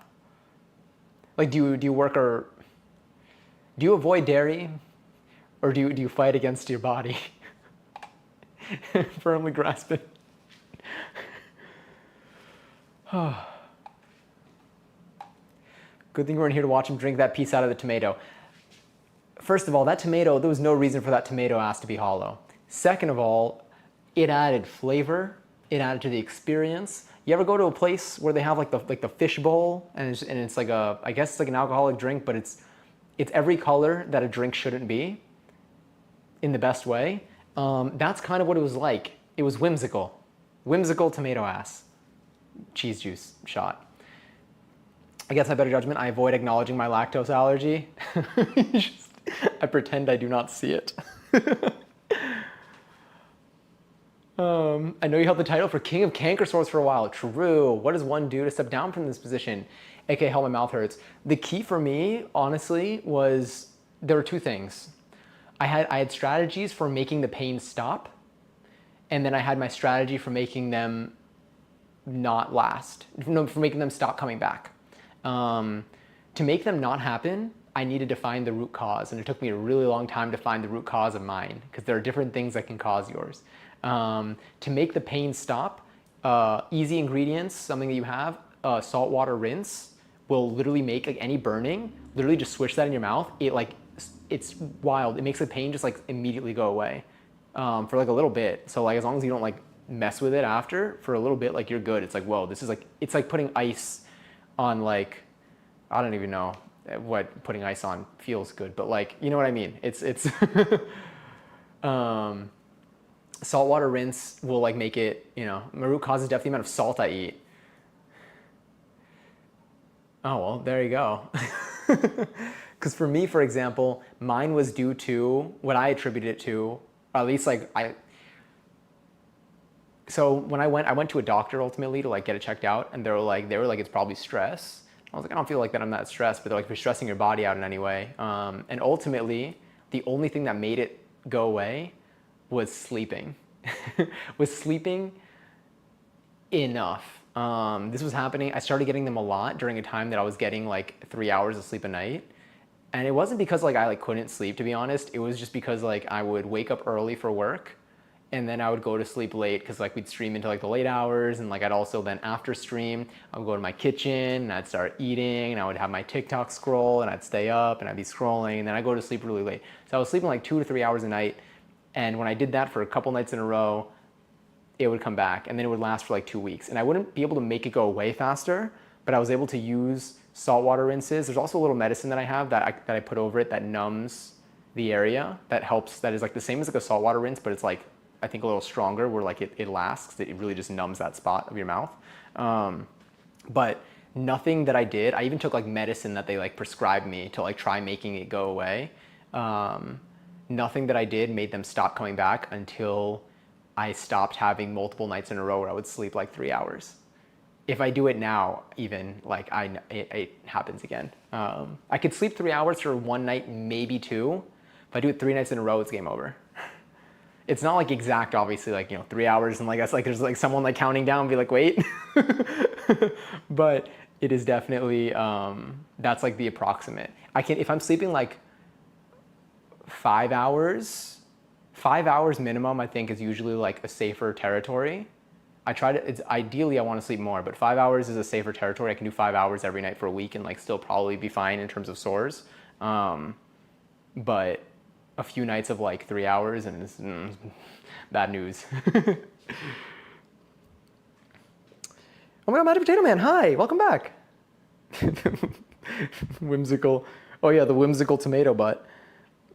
Like do you work or do you avoid dairy or do you fight against your body? Firmly grasp it. Good thing we're in here to watch him drink that piece out of the tomato. First of all, that tomato, there was no reason for that tomato ass to be hollow. Second of all, it added flavor. It added to the experience. You ever go to a place where they have like the fish bowl and it's like I guess it's like an alcoholic drink, but it's every color that a drink shouldn't be in the best way. That's kind of what it was like. It was whimsical. Whimsical tomato ass. Cheese juice shot. Against my better judgment, I avoid acknowledging my lactose allergy. I pretend I do not see it. I know you held the title for King of Canker Sores for a while. True. What does one do to step down from this position? AKA, hell, my mouth hurts. The key for me, honestly, was there were 2 things. I had strategies for making the pain stop, and then I had my strategy for making them not last, for making them stop coming back. To make them not happen, I needed to find the root cause, and it took me a really long time to find the root cause of mine, because there are different things that can cause yours. To make the pain stop, easy ingredients, something that you have, saltwater rinse will literally make like any burning, literally just swish that in your mouth. It's wild. It makes the pain just like immediately go away for like a little bit. So like as long as you don't like mess with it after for a little bit, like you're good. It's like, whoa, this is like, it's like putting ice on like, I don't even know what putting ice on feels good, but like, you know what I mean? It's saltwater rinse will like make it, you know, my root cause is definitely the amount of salt I eat. Oh, well, there you go. Because for me, for example, mine was due to what I attributed it to, or at least like so when I went to a doctor ultimately to like get it checked out, and they were like, it's probably stress. I was like, I don't feel like that I'm that stressed, but they're like, you're stressing your body out in any way. And ultimately, the only thing that made it go away was sleeping. Was sleeping enough. This was happening, I started getting them a lot during a time that I was getting like 3 hours of sleep a night. And it wasn't because like I like couldn't sleep, to be honest. It was just because like I would wake up early for work, and then I would go to sleep late because like we'd stream into like the late hours, and like I'd also then after stream, I would go to my kitchen and I'd start eating, and I would have my TikTok scroll, and I'd stay up and I'd be scrolling, and then I'd go to sleep really late. So I was sleeping like 2 to 3 hours a night, and when I did that for a couple nights in a row, it would come back, and then it would last for like 2 weeks. And I wouldn't be able to make it go away faster, but I was able to use saltwater rinses. There's also a little medicine that I have that I put over it that numbs the area, that helps, that is like the same as like a saltwater rinse, but it's like, I think a little stronger, where like it lasts, it really just numbs that spot of your mouth. But nothing that I did, I even took like medicine that they like prescribed me to like try making it go away. Nothing that I did made them stop coming back until I stopped having multiple nights in a row where I would sleep like 3 hours. If I do it now, even like it happens again. I could sleep 3 hours for one night, maybe 2. If I do it 3 nights in a row, it's game over. It's not like exact, obviously, like, you know, 3 hours and like that's like there's like someone like counting down and be like, wait. But it is definitely that's like the approximate. If I'm sleeping like 5 hours minimum, I think is usually like a safer territory. Ideally I want to sleep more, but 5 hours is a safer territory. I can do 5 hours every night for a week and like still probably be fine in terms of sores. But a few nights of like 3 hours and it's bad news. Oh my God, Matty Potato Man, hi, welcome back. Whimsical. Oh yeah, the whimsical tomato butt.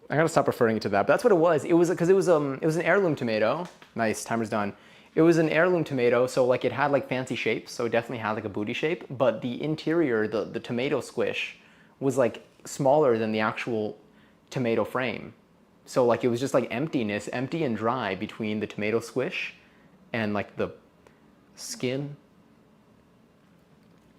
I gotta stop referring to that, but that's what it was. It was because it was an heirloom tomato. Nice, timer's done. It was an heirloom tomato, so like it had like fancy shapes, so it definitely had like a booty shape. But the interior, the tomato squish, was like smaller than the actual tomato frame. So like it was just like emptiness, empty and dry between the tomato squish and like the skin.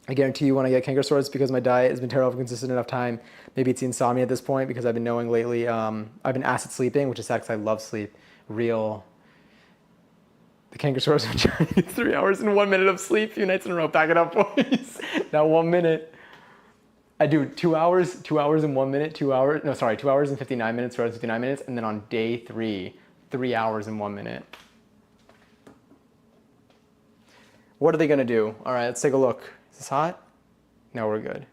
I guarantee you when I get canker sores because my diet has been terrible for consistent enough time. Maybe it's the insomnia at this point because I've been knowing lately. I've been acid sleeping, which is sad because I love sleep. Real. The canker sores are 3 hours and 1 minute of sleep, few nights in a row. Back it up, boys. Now 1 minute. I do 2 hours and 1 minute, 2 hours. No, sorry, 2 hours and 59 minutes, 2 hours and 59 minutes. And then on day 3, 3 hours and 1 minute. What are they gonna do? All right, let's take a look. Is this hot? No, we're good.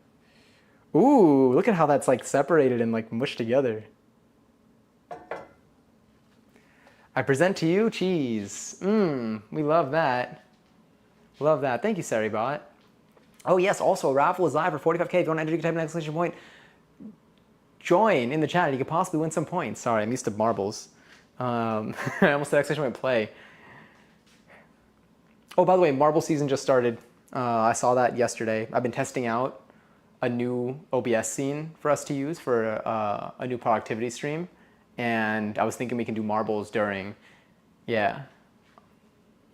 Ooh, look at how that's like separated and like mushed together. I present to you cheese. We love that. Love that. Thank you, Saribot. Oh yes, also a raffle is live for 45K. If you want to enter, you can type an exclamation point. Join in the chat. You could possibly win some points. Sorry, I'm used to marbles. I almost said exclamation point play. Oh, by the way, marble season just started. I saw that yesterday. I've been testing out a new OBS scene for us to use for a new productivity stream. And I was thinking we can do marbles during, yeah.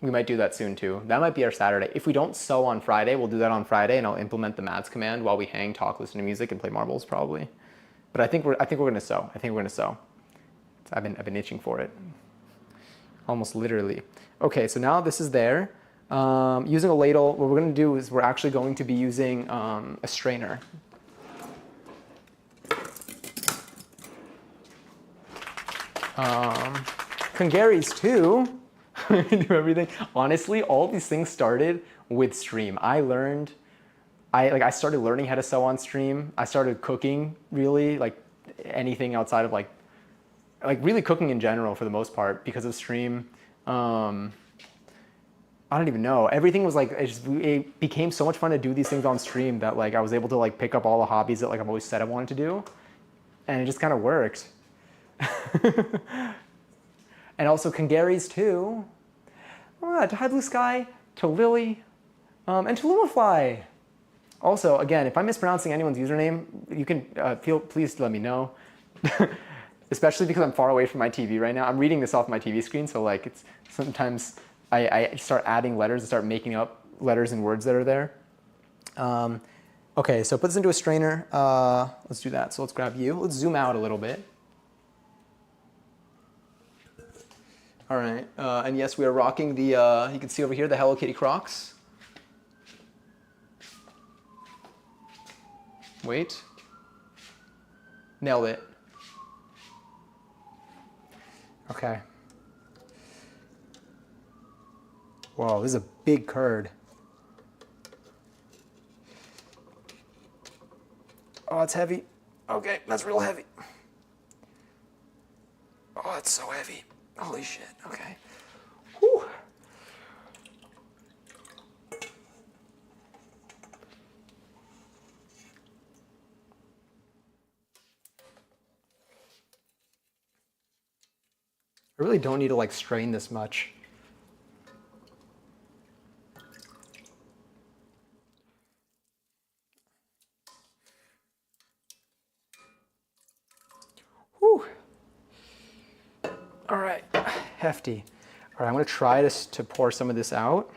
We might do that soon too. That might be our Saturday. If we don't sew on Friday, we'll do that on Friday and I'll implement the Mads command while we hang, talk, listen to music, and play marbles probably. But I think we're gonna sew. I think we're gonna sew. I've been itching for it. Almost literally. Okay, so now this is there. Using a ladle, what we're going to do is we're actually going to be using a strainer. Congaries too. Do everything. Honestly, all these things started with stream. I started learning how to sew on stream. I started cooking really, like anything outside of like really cooking in general for the most part because of stream. I don't even know. Everything was like, it became so much fun to do these things on stream that like I was able to like pick up all the hobbies that like I've always said I wanted to do. And it just kind of worked. And also Congaries too. To High Blue Sky, to Lily, and to Lumafly. Also, again, if I'm mispronouncing anyone's username, you can please let me know. Especially because I'm far away from my TV right now. I'm reading this off my TV screen, so like it's sometimes I start adding letters and start making up letters and words that are there. Okay, so put this into a strainer. Let's do that. So let's grab you. Let's zoom out a little bit. All right, and yes, we are rocking the, you can see over here, the Hello Kitty Crocs. Wait. Nailed it. Okay. Whoa, this is a big curd. Oh, it's heavy. Okay, that's real heavy. Oh, it's so heavy. Holy shit, okay. Whew. I really don't need to like strain this much. Whew. All right, hefty. All right, I'm gonna try to pour some of this out.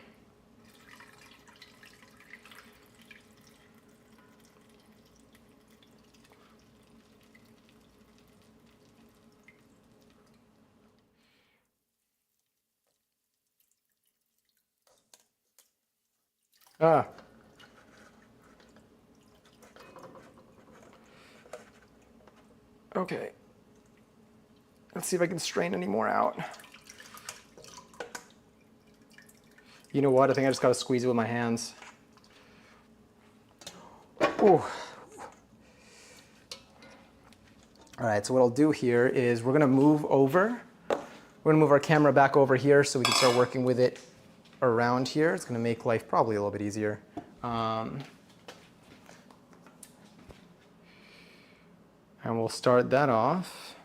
Ah. Okay. Let's see if I can strain any more out. You know what? I think I just gotta squeeze it with my hands. Ooh. All right, so what I'll do here is we're gonna move over. We're gonna move our camera back over here so we can start working with it around here. It's gonna make life probably a little bit easier. And we'll start that off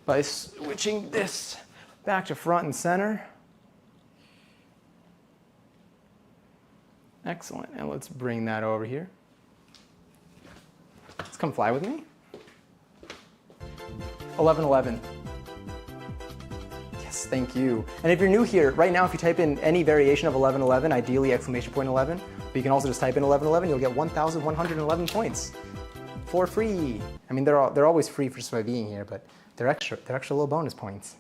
by switching this back to front and center. Excellent, and let's bring that over here. Let's come fly with me. 1111. Yes, thank you. And if you're new here, right now if you type in any variation of 1111, ideally exclamation point 11, but you can also just type in 1111, you'll get 1,111 points for free. I mean, they're always free for just by being here, but they're extra little bonus points.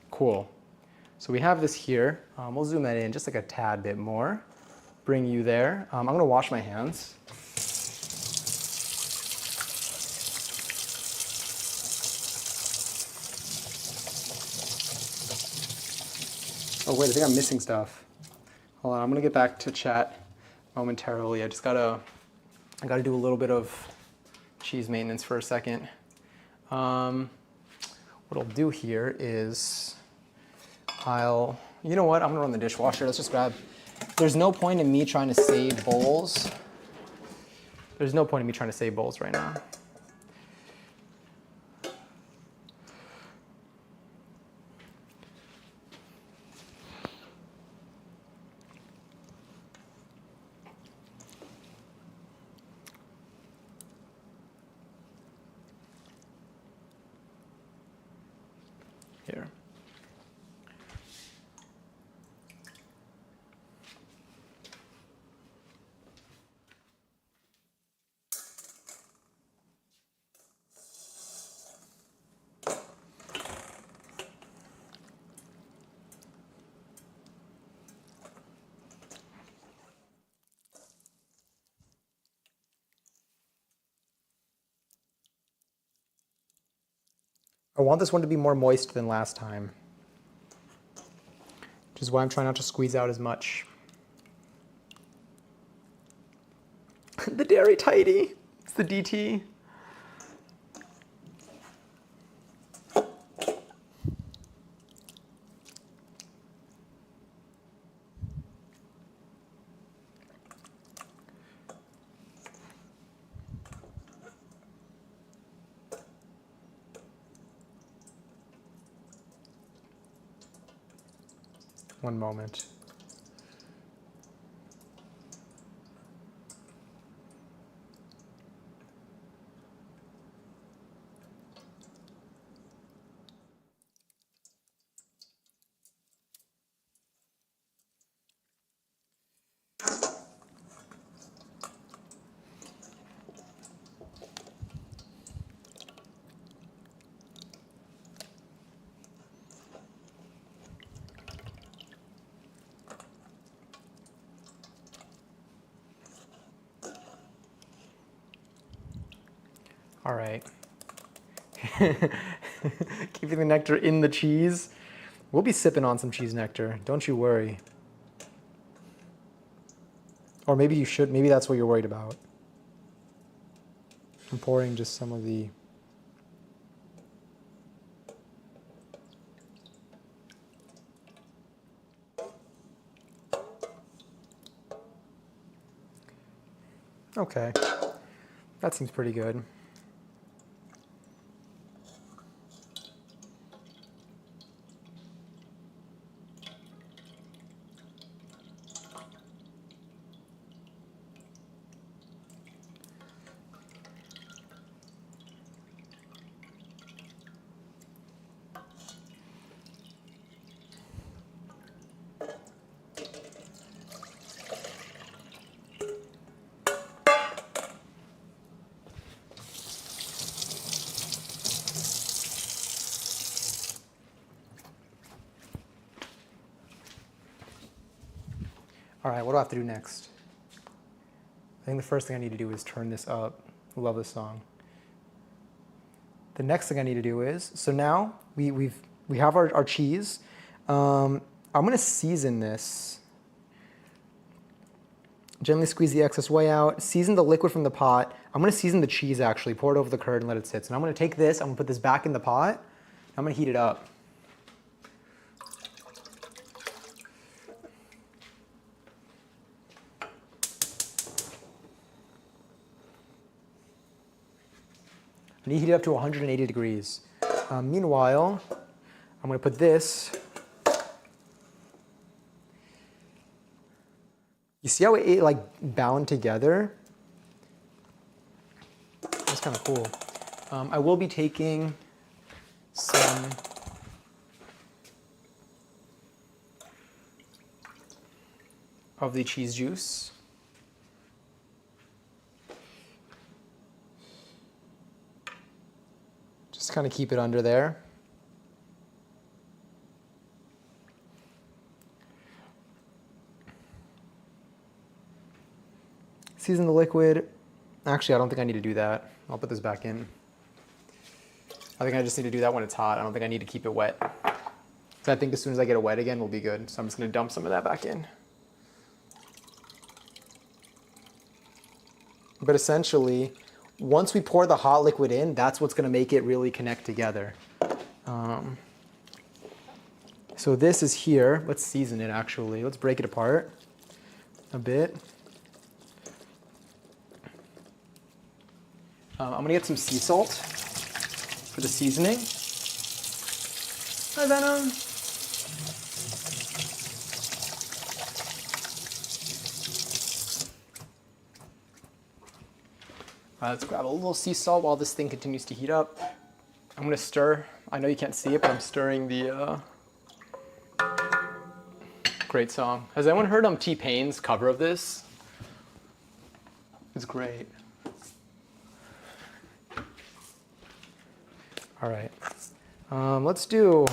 Cool. So we have this here. We'll zoom that in just like a tad bit more. Bring you there. I'm going to wash my hands. Oh wait, I think I'm missing stuff. Hold on, I'm going to get back to chat momentarily. I gotta do a little bit of cheese maintenance for a second. What I'll do here is you know what, I'm gonna run the dishwasher. Let's just grab, there's no point in me trying to save bowls. There's no point in me trying to save bowls right now. Here. I want this one to be more moist than last time, which is why I'm trying not to squeeze out as much. The dairy tidy, it's the DT. One moment. All right. Keeping the nectar in the cheese. We'll be sipping on some cheese nectar, don't you worry. Or maybe you should, maybe that's what you're worried about. I'm pouring just some of the... Okay, that seems pretty good. All right, what do I have to do next? I think the first thing I need to do is turn this up. I love this song. The next thing I need to do is, so now we have our cheese. I'm gonna season this. Gently squeeze the excess whey out. Season the liquid from the pot. I'm gonna season the cheese actually, pour it over the curd and let it sit. So now I'm gonna take this, I'm gonna put this back in the pot. I'm gonna heat it up. need to heat it up to 180 degrees. Meanwhile, I'm gonna put this. You see how it like bound together? That's kind of cool. I will be taking some of the cheese juice. Just kind of keep it under there. Season the liquid. Actually, I don't think I need to do that. I'll put this back in. I think I just need to do that when it's hot. I don't think I need to keep it wet. So I think as soon as I get it wet again, we'll be good. So I'm just gonna dump some of that back in. But essentially, once we pour the hot liquid in, that's what's gonna make it really connect together. So this is here. Let's season it actually. Let's break it apart a bit. I'm gonna get some sea salt for the seasoning. Hi, Venom. Let's grab a little sea salt while this thing continues to heat up. I'm gonna stir. I know you can't see it, but I'm stirring the, great song. Has anyone heard T-Pain's cover of this? It's great. All right, let's do,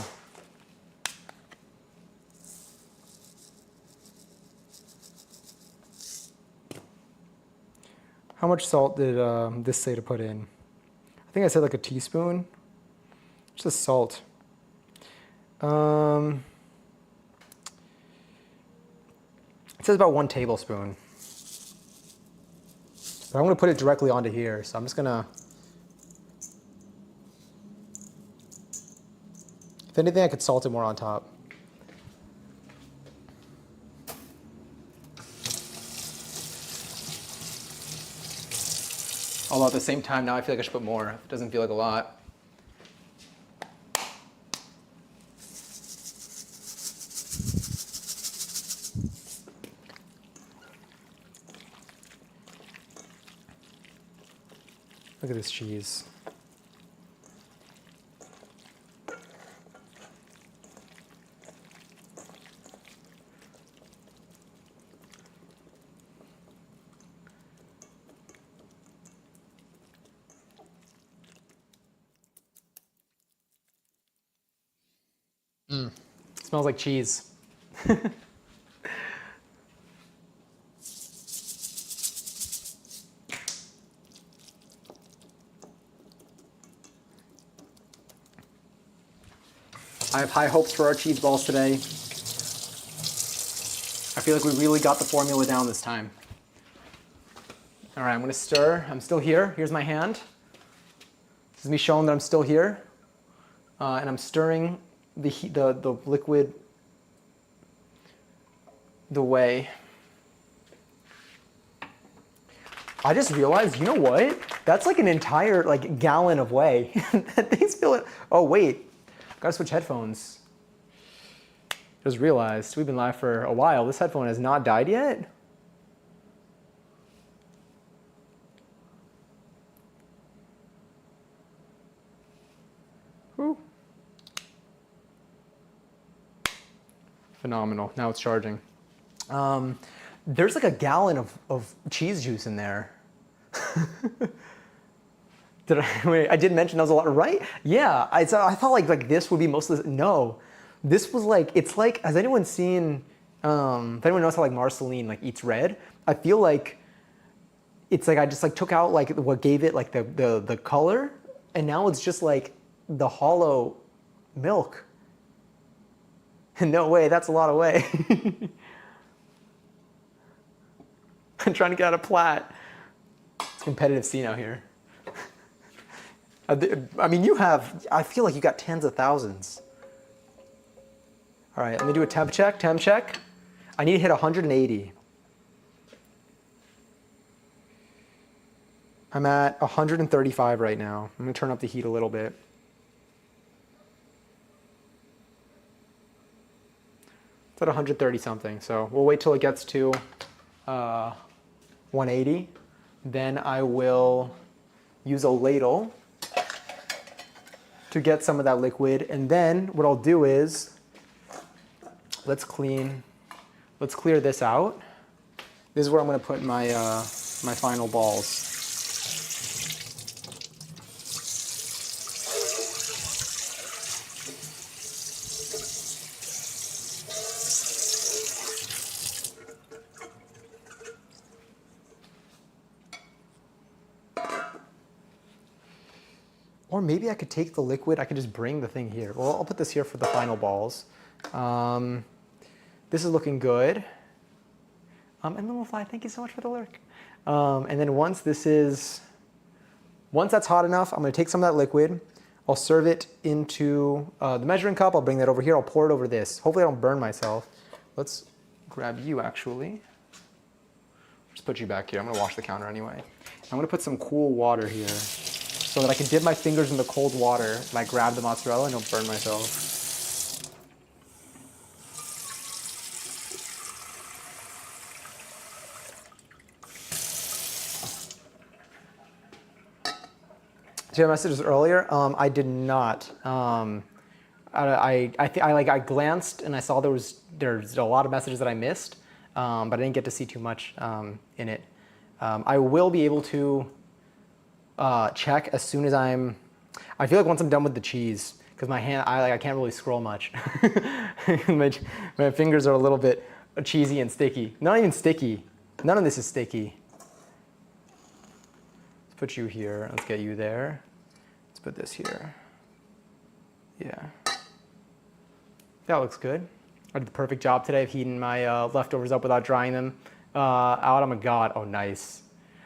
how much salt did this say to put in? I think I said like a teaspoon, just salt. It says about 1 tablespoon. But I'm gonna put it directly onto here, so I'm just gonna, if anything, I could salt it more on top. Although at the same time, now I feel like I should put more. It doesn't feel like a lot. Look at this cheese. Smells like cheese. I have high hopes for our cheese balls today. I feel like we really got the formula down this time. All right, I'm gonna stir. I'm still here. Here's my hand. This is me showing that I'm still here. And I'm stirring the liquid the way. I just realized, you know what? That's like an entire like gallon of whey. That thing's feeling. Oh wait, gotta switch headphones. Just realized we've been live for a while. This headphone has not died yet. Whew. Phenomenal. Now it's charging. There's like a gallon of cheese juice in there. Wait, I did mention that was a lot, right? Yeah, I thought like this would be most of this. No, this was like, it's like, has anyone seen, if anyone knows how like Marceline like eats red, I feel like it's like I just like took out like what gave it like the color, and now it's just like the hollow milk. No way, that's a lot of whey. I'm trying to get out of Platt. It's a competitive scene out here. I mean, I feel like you got tens of thousands. All right, let me do a temp check. I need to hit 180. I'm at 135 right now. I'm gonna turn up the heat a little bit. It's at 130 something, so we'll wait till it gets to 180. Then I will use a ladle to get some of that liquid, and then what I'll do is, let's clear this out. This is where I'm gonna put my, my final balls. Or maybe I could take the liquid, I could just bring the thing here. Well, I'll put this here for the final balls. This is looking good. And then we'll fly, thank you so much for the lurk. And then once that's hot enough, I'm gonna take some of that liquid. I'll serve it into the measuring cup. I'll bring that over here. I'll pour it over this. Hopefully I don't burn myself. Let's grab you actually. Just put you back here. I'm gonna wash the counter anyway. I'm gonna put some cool water here so that I can dip my fingers in the cold water and I grab the mozzarella and don't burn myself. Did you have messages earlier? I did not. I glanced and I saw there's a lot of messages that I missed, but I didn't get to see too much in it. I will be able to check as soon as I feel like once I'm done with the cheese, because my hand, I can't really scroll much. my fingers are a little bit cheesy and sticky. Not even sticky. None of this is sticky. Let's put you here. Let's get you there. Let's put this here. Yeah. That looks good. I did the perfect job today of heating my leftovers up without drying them out. Oh my God. Oh, nice.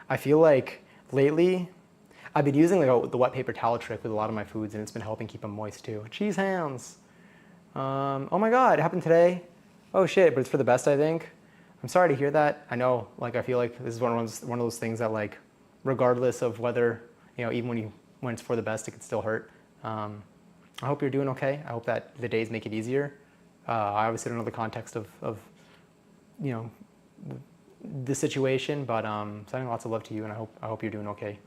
I feel like lately, I've been using the wet paper towel trick with a lot of my foods, and it's been helping keep them moist too. Cheese hands. Oh my God, it happened today. Oh shit, but it's for the best, I think. I'm sorry to hear that. I know, I feel like this is one of those things that, regardless of whether, even when it's for the best, it can still hurt. I hope you're doing okay. I hope that the days make it easier. I obviously don't know the context of the situation, but sending lots of love to you, and I hope you're doing okay.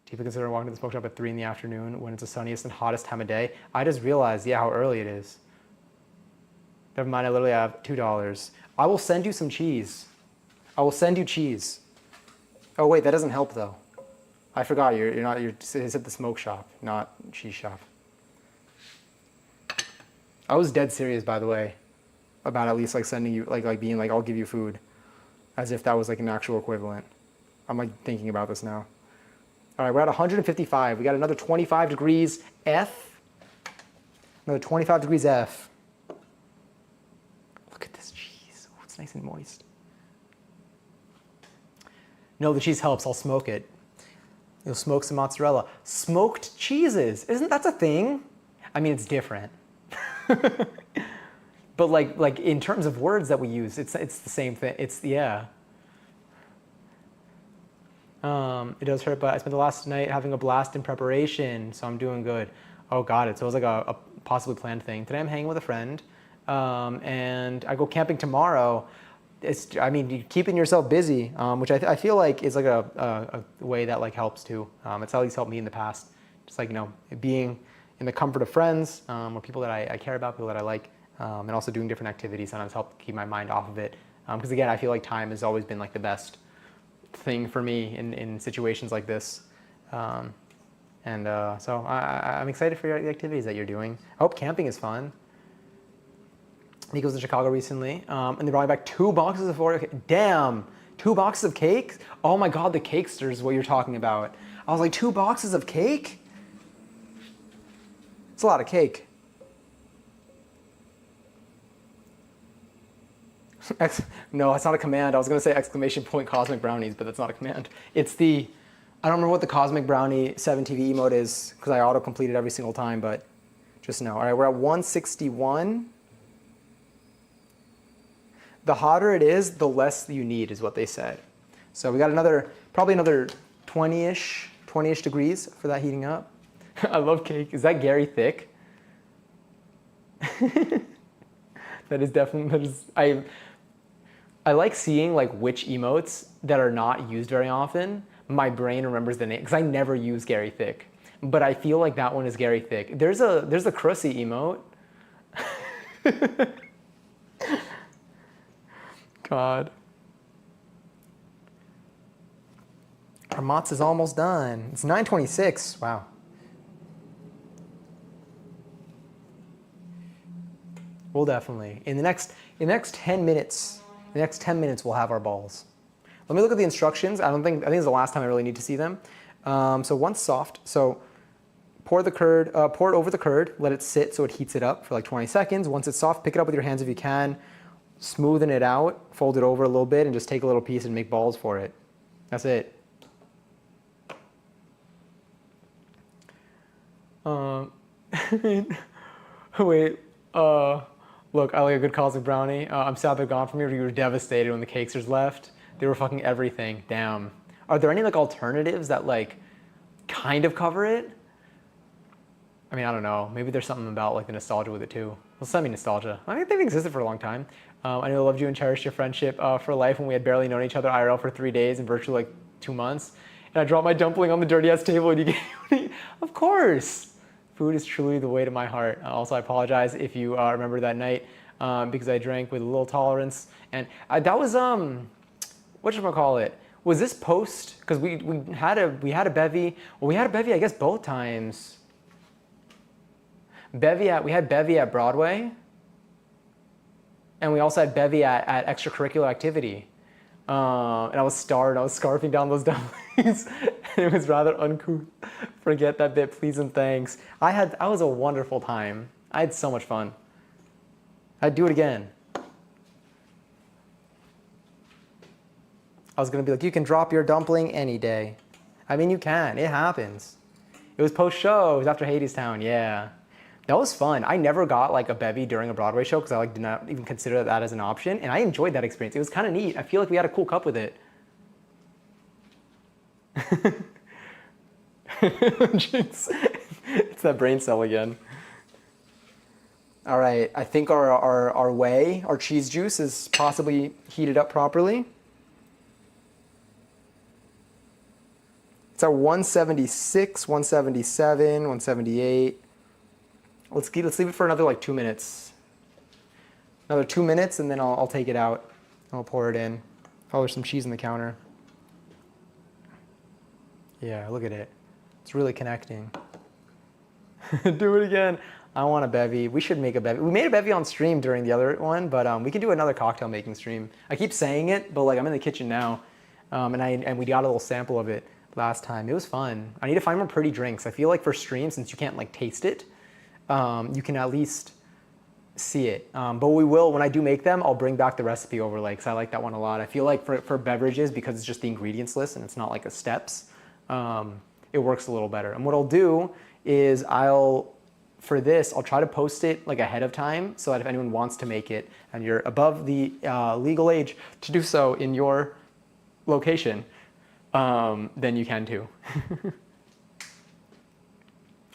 Do you consider walking to the smoke shop at 3 in the afternoon when it's the sunniest and hottest time of day? I just realized, how early it is. Never mind, I literally have $2. I will send you some cheese. I will send you cheese. Oh wait, that doesn't help though. I forgot, you're it's at the smoke shop, not cheese shop. I was dead serious, by the way, about at least sending you, being I'll give you food, as if that was an actual equivalent. I'm thinking about this now. All right, we're at 155. We got another 25 degrees F. Another 25 degrees F. Look at this cheese. Oh, it's nice and moist. No, the cheese helps. I'll smoke it. You'll smoke some mozzarella. Smoked cheeses. Isn't that a thing? I mean, it's different. But in terms of words that we use, it's the same thing. Yeah. It does hurt, but I spent the last night having a blast in preparation, so I'm doing good. Oh, got it. So it was a possibly planned thing. Today I'm hanging with a friend, and I go camping tomorrow. Keeping yourself busy, which I feel like is a way that helps too. It's at least helped me in the past. Just being in the comfort of friends, or people that I care about, people that I like, and also doing different activities sometimes help keep my mind off of it. Because again, I feel like time has always been the best thing for me in situations like this. So I'm excited for the activities that you're doing. I hope camping is fun. Nico was in Chicago recently, and they brought me back 2 boxes of Oreo. Damn, 2 boxes of cake? Oh my God, the cakester is what you're talking about. I was 2 boxes of cake? It's a lot of cake. No, it's not a command. I was going to say exclamation point cosmic brownies, but that's not a command. It's I don't remember what the cosmic brownie 7TV emote is because I auto-complete it every single time, but just know. All right, we're at 161. The hotter it is, the less you need is what they said. So we got probably another 20-ish degrees for that heating up. I love cake. Is that Gary Thick? That is definitely, I like seeing like which emotes that are not used very often. My brain remembers the name because I never use Gary Thick, but I feel like that one is Gary Thick. There's a Crusy emote. God. Our Mott's is almost done. It's 9:26. Wow. We'll definitely in the next 10 minutes. The next 10 minutes we'll have our balls. Let me look at the instructions. I think it's the last time I really need to see them. So once soft, so pour it over the curd, let it sit so it heats it up for like 20 seconds. Once it's soft, pick it up with your hands if you can, smoothen it out, fold it over a little bit, and just take a little piece and make balls for it. That's it. Wait. Look, I like a good cosmic brownie. I'm sad they're gone from here. You were devastated when the cakes are left. They were fucking everything. Damn. Are there any like alternatives that like kind of cover it? I mean, I don't know. Maybe there's something about like the nostalgia with it too. Well, semi-nostalgia. I think they've existed for a long time. I know I loved you and cherished your friendship for life when we had barely known each other IRL for 3 days and virtually like 2 months. And I dropped my dumpling on the dirty ass table and you gave me, of course. Food is truly the way to my heart. Also, I apologize if you remember that night because I drank with a little tolerance. And that was, whatchamacallit? Was this post? Because we had a bevy. Well, we had a bevy, I guess, both times. We had bevy at Broadway. And we also had bevy at extracurricular activity. And I was starved. I was scarfing down those dumplings. And it was rather uncouth. Forget that bit, please and thanks. I was a wonderful time. I had so much fun. I'd do it again. I was gonna be like, you can drop your dumpling any day. I mean, you can, it happens. It was post-show, it was after Hadestown, yeah. That was fun. I never got like a bevy during a Broadway show because I like did not even consider that as an option. And I enjoyed that experience. It was kind of neat. I feel like we had a cool cup with it. It's that brain cell again. All right, I think our cheese juice is possibly heated up properly. It's at 176, 177, 178. Let's leave it for another like 2 minutes. Another 2 minutes, and then I'll take it out. I'll pour it in. Oh, there's some cheese on the counter. Yeah, look at it. It's really connecting. Do it again. I want a bevy. We should make a bevy. We made a bevy on stream during the other one, but we can do another cocktail making stream. I keep saying it, but like I'm in the kitchen now, and we got a little sample of it last time. It was fun. I need to find more pretty drinks. I feel like for stream, since you can't like taste it, you can at least see it. But we will, when I do make them, I'll bring back the recipe overlay because I like that one a lot. I feel like for beverages, because it's just the ingredients list and it's not like a steps, it works a little better. And what I'll do is for this, I'll try to post it like ahead of time so that if anyone wants to make it and you're above the legal age to do so in your location, then you can too.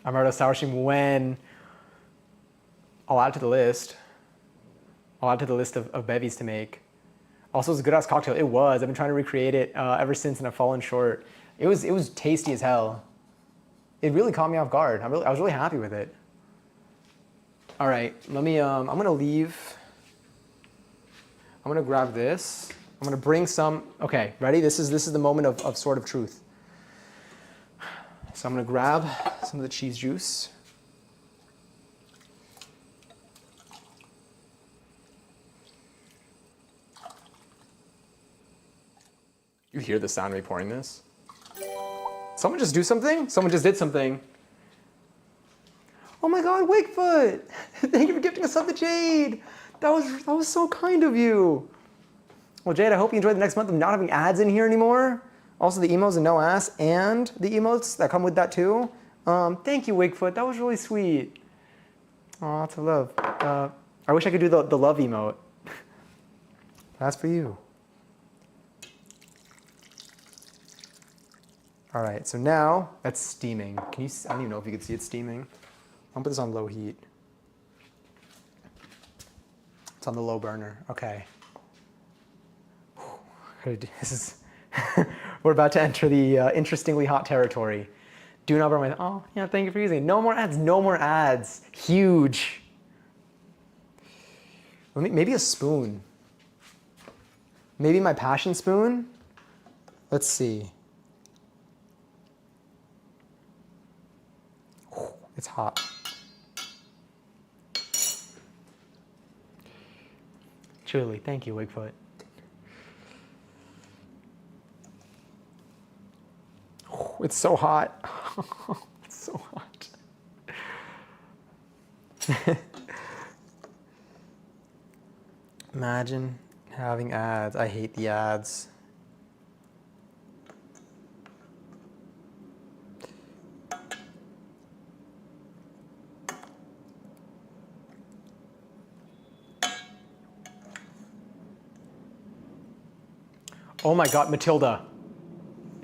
Amaretto sour cream when? I'll add to the list. I'll add to the list of bevies to make. Also, it's a good ass cocktail. It was. I've been trying to recreate it ever since, and I've fallen short. It was tasty as hell. It really caught me off guard. I was really happy with it. All right, let me. I'm gonna leave. I'm gonna grab this. I'm gonna bring some. Okay, ready? This is the moment of sort of truth. So I'm gonna grab some of the cheese juice. You hear the sound of me pouring this? Someone just do something? Someone just did something. Oh my God, Wakefoot! Thank you for gifting us up the Jade. That was so kind of you. Well, Jade, I hope you enjoyed the next month of not having ads in here anymore. Also the emotes and no ass, and the emotes that come with that too. Thank you, Wakefoot. That was really sweet. Aw, lots of love. I wish I could do the love emote. That's for you. All right, so now that's steaming. Can you? I don't even know if you can see it steaming. I'll put this on low heat. It's on the low burner. Okay. This is. We're about to enter the interestingly hot territory. Do not burn my. Oh yeah, thank you for using it. No more ads. No more ads. Huge. Maybe a spoon. Maybe my passion spoon. Let's see. It's hot. Truly, thank you, Wigfoot. It's so hot. It's so hot. Imagine having ads. I hate the ads. Oh my God, Matilda.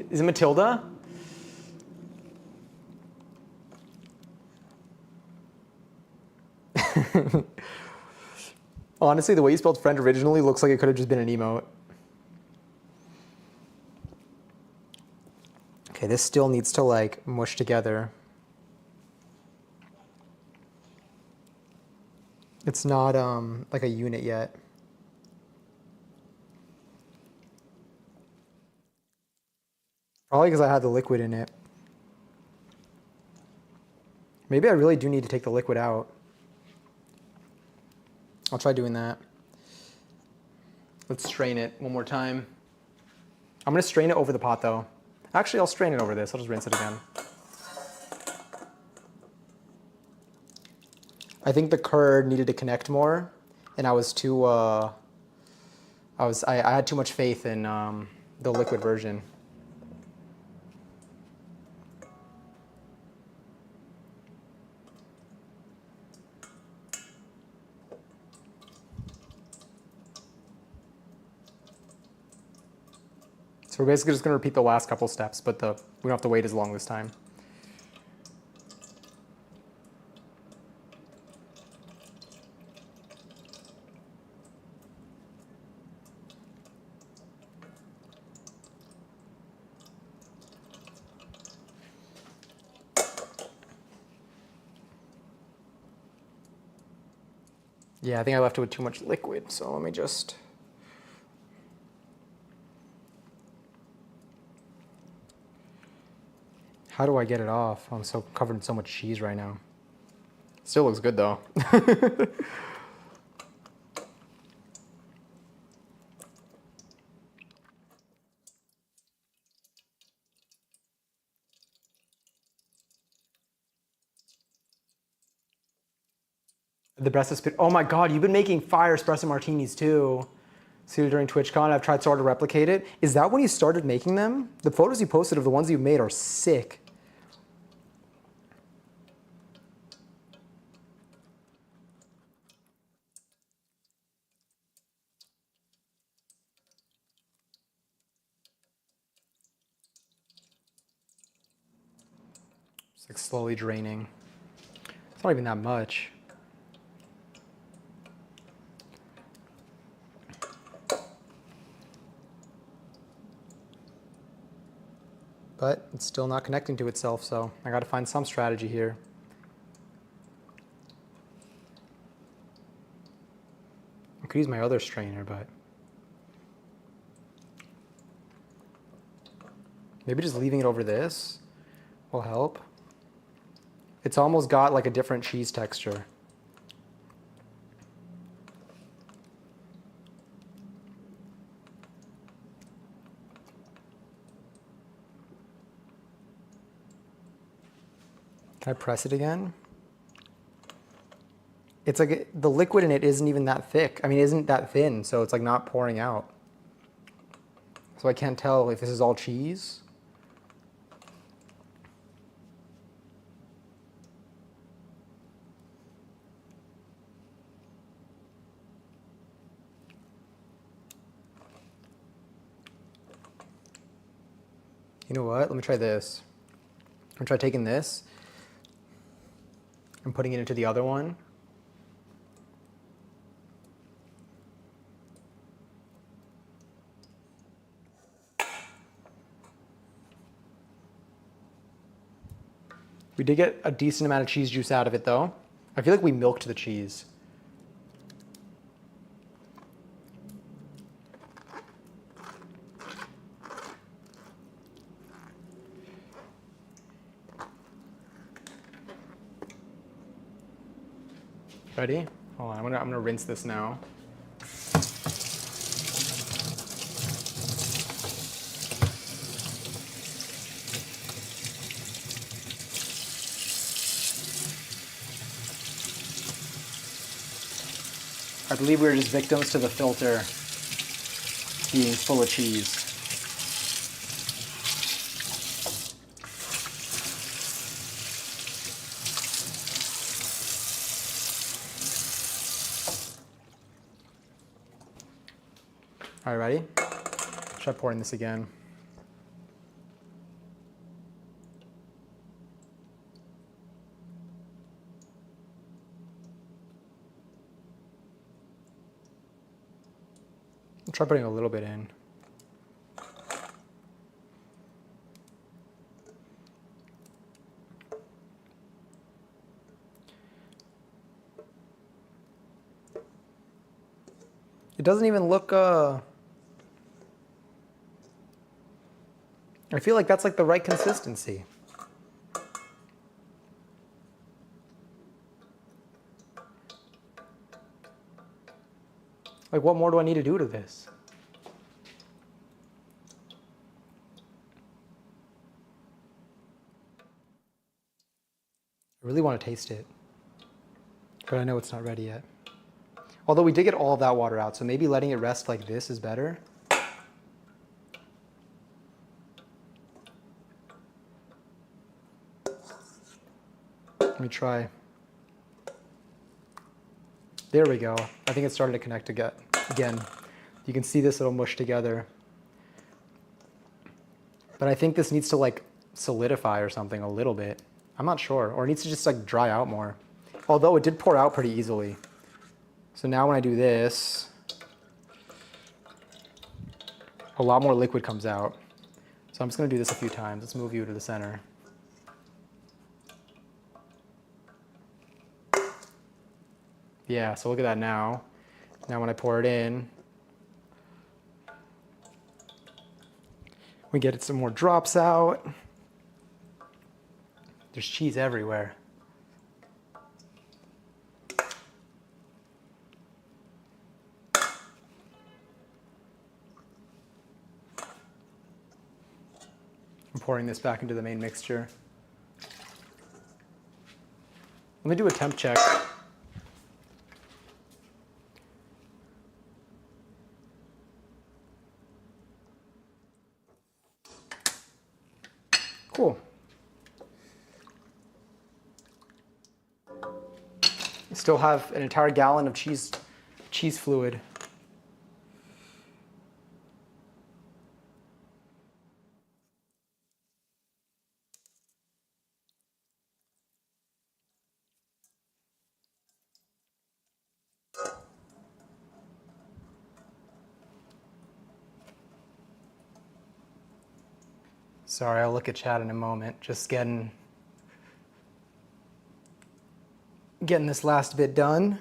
Is it Matilda? Honestly, the way you spelled friend originally looks like it could have just been an emote. Okay, this still needs to like mush together. It's not like a unit yet. Probably because I had the liquid in it. Maybe I really do need to take the liquid out. I'll try doing that. Let's strain it one more time. I'm gonna strain it over the pot though. Actually, I'll strain it over this. I'll just rinse it again. I think the curd needed to connect more, and I was too. I had too much faith in the liquid version. So we're basically just going to repeat the last couple steps, but we don't have to wait as long this time. Yeah, I think I left it with too much liquid, so let me just... How do I get it off? I'm so covered in so much cheese right now. Still looks good though. The best espresso. Oh my God, you've been making fire espresso martinis too. See during TwitchCon, I've tried sort of replicate it. Is that when you started making them? The photos you posted of the ones you've made are sick. It's like slowly draining. It's not even that much. But it's still not connecting to itself, so I gotta find some strategy here. I could use my other strainer, but maybe just leaving it over this will help. It's almost got like a different cheese texture. Can I press it again? It's like the liquid in it isn't even that thick. I mean, isn't that thin, so it's like not pouring out. So I can't tell if this is all cheese. You know what? Let me try this. I'm gonna try taking this and putting it into the other one. We did get a decent amount of cheese juice out of it though. I feel like we milked the cheese. Ready? Hold on, I'm gonna rinse this now. I believe we're just victims to the filter being full of cheese. All right, ready? Try pouring this again. I'll try putting a little bit in. It doesn't even look, I feel like that's like the right consistency. Like, what more do I need to do to this? I really want to taste it, but I know it's not ready yet. Although we did get all of that water out, so maybe letting it rest like this is better. Let me try. There we go. I think it started to connect again. You can see this, it'll mush together. But I think this needs to like solidify or something a little bit. I'm not sure, or it needs to just like dry out more. Although it did pour out pretty easily. So now when I do this, a lot more liquid comes out. So I'm just gonna do this a few times. Let's move you to the center. Yeah, so look at that now. Now when I pour it in, we get some more drops out. There's cheese everywhere. I'm pouring this back into the main mixture. Let me do a temp check. Cool. I still have an entire gallon of cheese fluid. Sorry, I'll look at chat in a moment. Just getting this last bit done.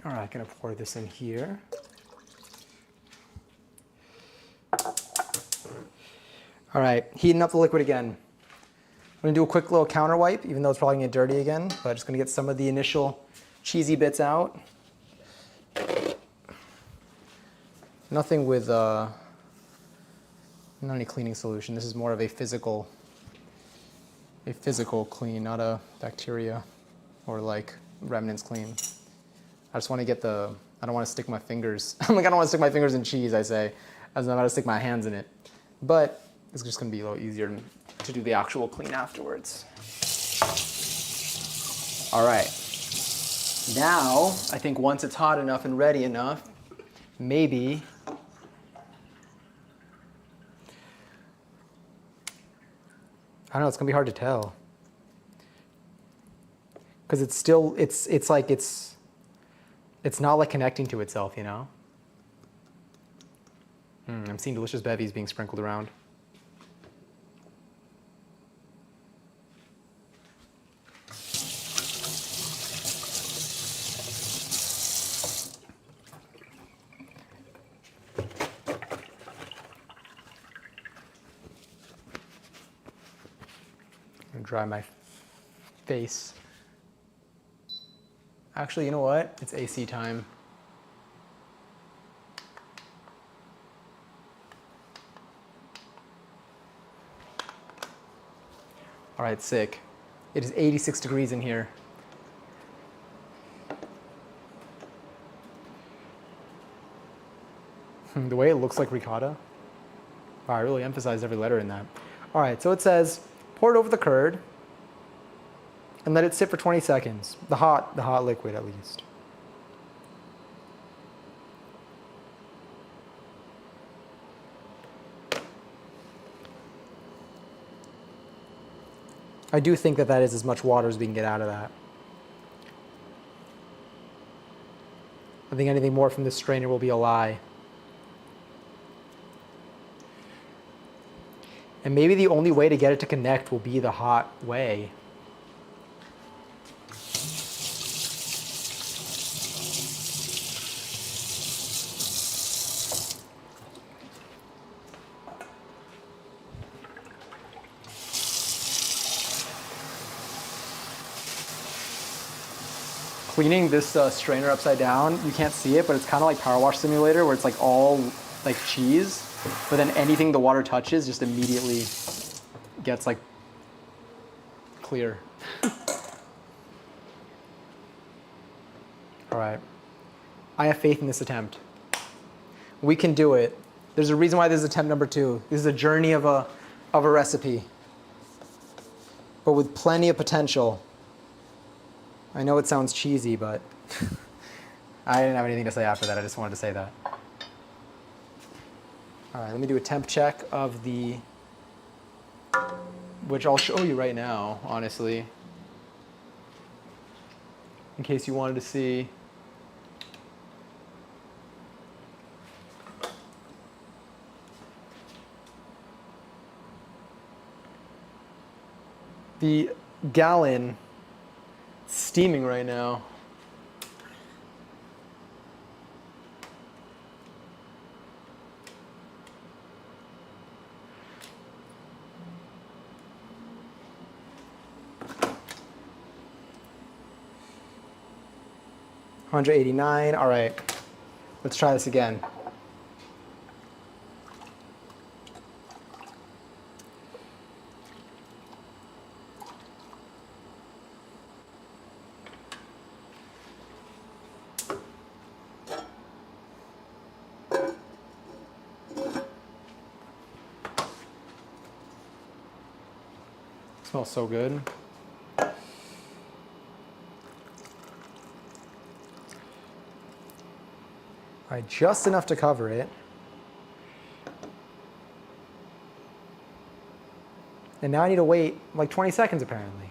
All right, gonna pour this in here. All right, heating up the liquid again. I'm gonna do a quick little counter wipe, even though it's probably gonna get dirty again, but just gonna get some of the initial cheesy bits out. Nothing with, not any cleaning solution. This is more of a physical clean, not a bacteria or like remnants clean. I just want to get the I don't want to stick my fingers. I'm like, I don't want to stick my fingers in cheese, I say, as I'm about to stick my hands in it. But it's just going to be a little easier to do the actual clean afterwards. All right. Now, I think once it's hot enough and ready enough, maybe I don't know, it's gonna be hard to tell. Because it's still, it's like it's not like connecting to itself, you know? I'm seeing delicious bevies being sprinkled around. Dry my face. Actually, you know what? It's AC time. All right, sick. It is 86 degrees in here. The way it looks like ricotta. Wow, I really emphasized every letter in that. All right, so it says, pour it over the curd and let it sit for 20 seconds. The hot liquid at least. I do think that is as much water as we can get out of that. I think anything more from this strainer will be a lie. And maybe the only way to get it to connect will be the hot way. Cleaning this strainer upside down, you can't see it, but it's kind of like Power Simulator where it's like all like cheese, but then anything the water touches just immediately gets like clear. All right, I have faith in this attempt. We can do it. There's a reason why this is attempt number 2. This is a journey of a recipe, but with plenty of potential. I know it sounds cheesy, but I didn't have anything to say after that. I just wanted to say that. All right, let me do a temp check of the, which I'll show you right now, honestly, in case you wanted to see. The gallon steaming right now. $189. All right, let's try this again. Smells so good. All right, just enough to cover it. And now I need to wait like 20 seconds apparently.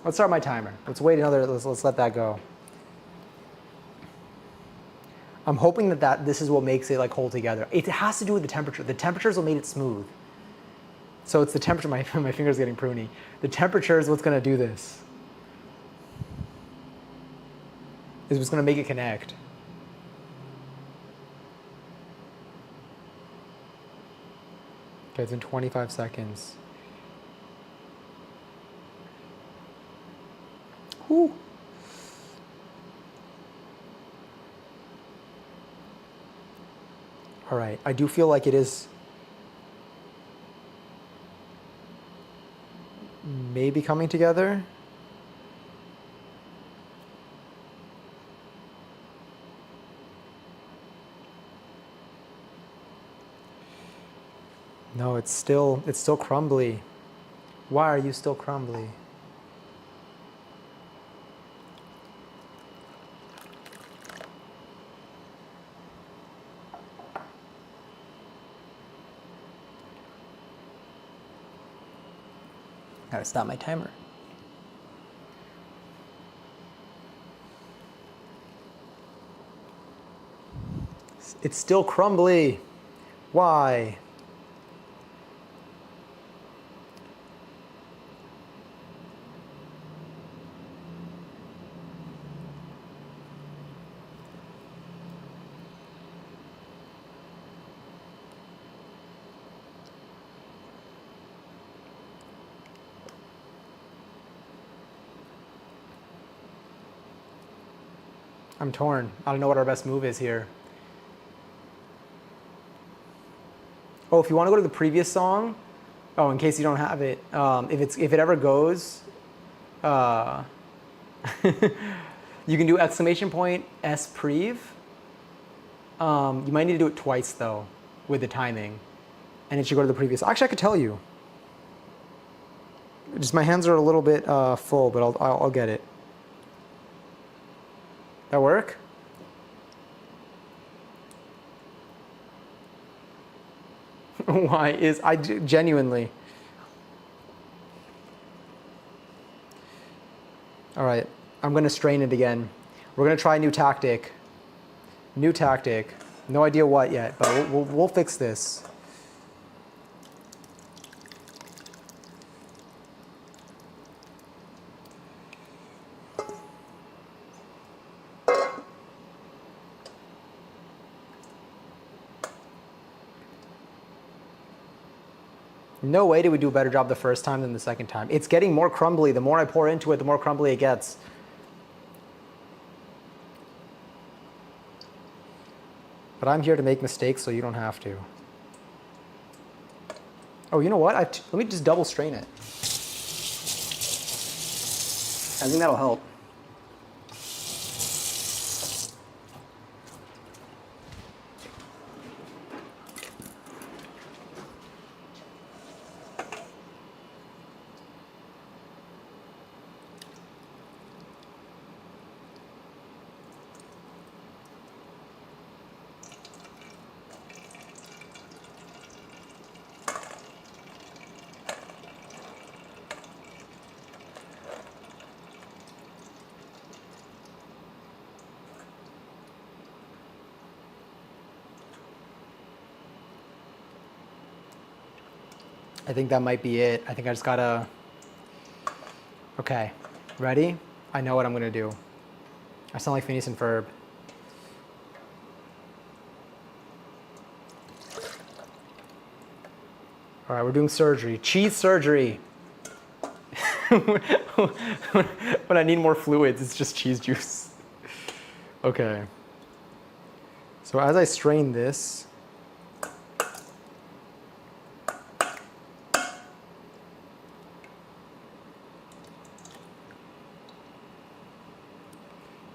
Let's start my timer. Let's wait another, let's let that go. I'm hoping that this is what makes it like hold together. It has to do with the temperature. The temperatures will make it smooth. So it's the temperature, my finger's getting pruny. The temperature is what's gonna do this. Is what's gonna make it connect. Okay, it's been 25 seconds. Whew. All right, I do feel like it is maybe coming together. No, it's still crumbly. Why are you still crumbly? Gotta stop my timer. It's still crumbly. Why? I'm torn. I don't know what our best move is here. Oh, if you want to go to the previous song, oh, in case you don't have it, if it ever goes, you can do !S prev. You might need to do it twice though, with the timing, and it should go to the previous. Actually, I could tell you. Just my hands are a little bit full, but I'll get it. That work? Why is I genuinely? All right, I'm gonna strain it again. We're gonna try a new tactic. New tactic. No idea what yet, but we'll fix this. No way did we do a better job the first time than the second time. It's getting more crumbly. The more I pour into it, the more crumbly it gets. But I'm here to make mistakes so you don't have to. Oh, you know what? Let me just double strain it. I think that'll help. I think that might be it. I think I just gotta, okay, ready? I know what I'm gonna do. I sound like Phineas and Ferb. All right, we're doing surgery. Cheese surgery. When I need more fluids, it's just cheese juice. Okay. So as I strain this,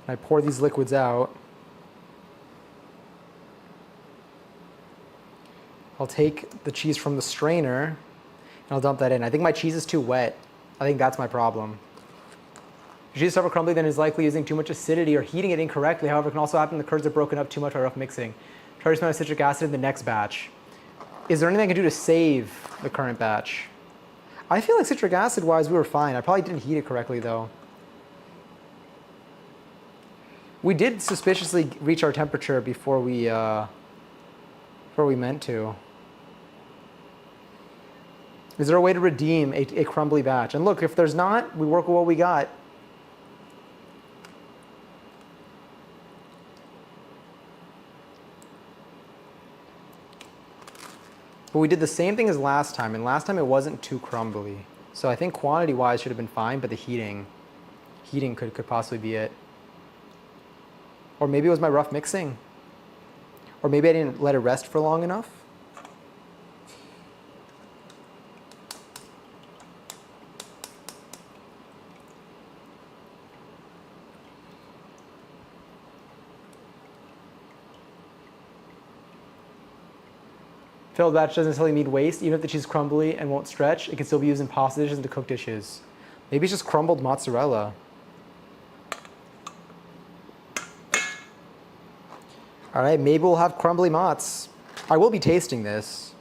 I pour these liquids out. I'll take the cheese from the strainer and I'll dump that in. I think my cheese is too wet. I think that's my problem. If cheese is ever crumbly, then it's likely using too much acidity or heating it incorrectly. However, it can also happen the curds are broken up too much by rough mixing. Try to smell citric acid in the next batch. Is there anything I can do to save the current batch? I feel like citric acid wise, we were fine. I probably didn't heat it correctly though. We did suspiciously reach our temperature before we meant to. Is there a way to redeem a crumbly batch? And look, if there's not, we work with what we got. But we did the same thing as last time, and last time it wasn't too crumbly. So I think quantity-wise should have been fine, but the heating could possibly be it. Or maybe it was my rough mixing. Or maybe I didn't let it rest for long enough. Failed batch doesn't necessarily need waste. Even if the cheese is crumbly and won't stretch, it can still be used in pasta dishes and to cook dishes. Maybe it's just crumbled mozzarella. All right, maybe we'll have crumbly mozz. I will be tasting this.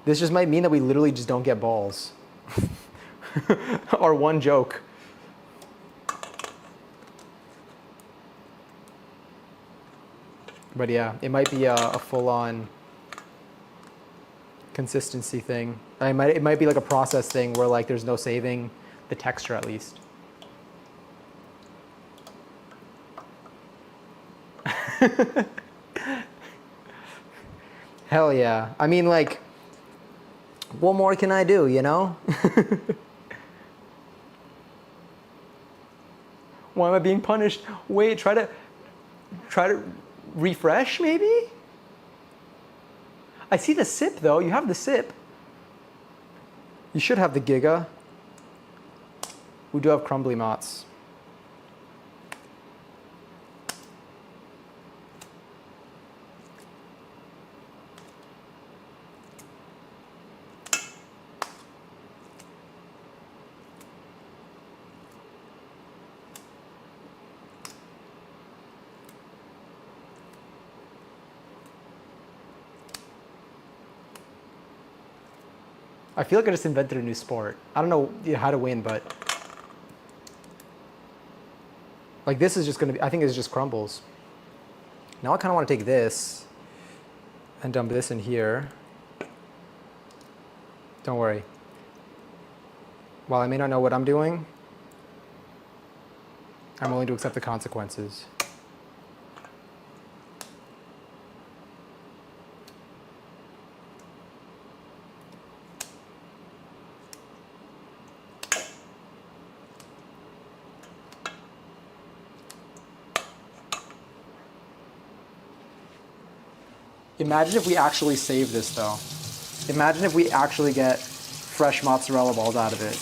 This just might mean that we literally just don't get balls. Our one joke. But yeah, it might be a full-on consistency thing. It might be like a process thing where like there's no saving the texture at least. Hell yeah. I mean, like, what more can I do, you know? Why am I being punished? Wait, try to refresh, maybe? I see the sip, though. You have the sip. You should have the giga. We do have crumbly mozz. I feel like I just invented a new sport. I don't know how to win, but like this is just gonna be, I think it's just crumbles. Now I kind of want to take this and dump this in here. Don't worry. While I may not know what I'm doing, I'm willing to accept the consequences. Imagine if we actually save this, though. Imagine if we actually get fresh mozzarella balls out of it.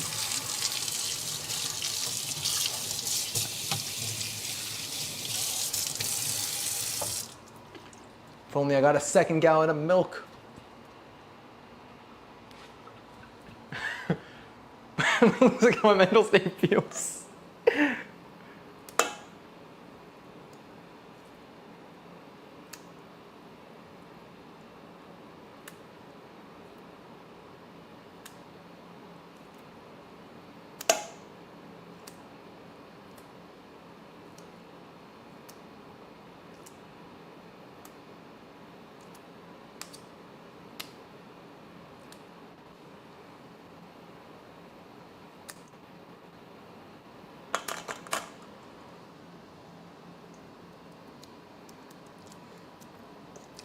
If only I got a second gallon of milk. Looks like how my mental state feels.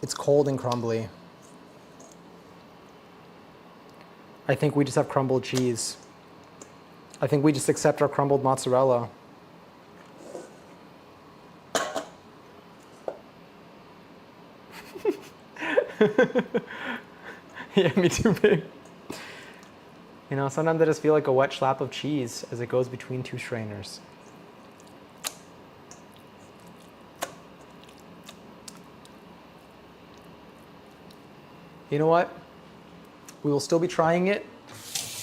It's cold and crumbly. I think we just have crumbled cheese. I think we just accept our crumbled mozzarella. Yeah, me too, babe. You know, sometimes I just feel like a wet slap of cheese as it goes between two strainers. You know what? We will still be trying it.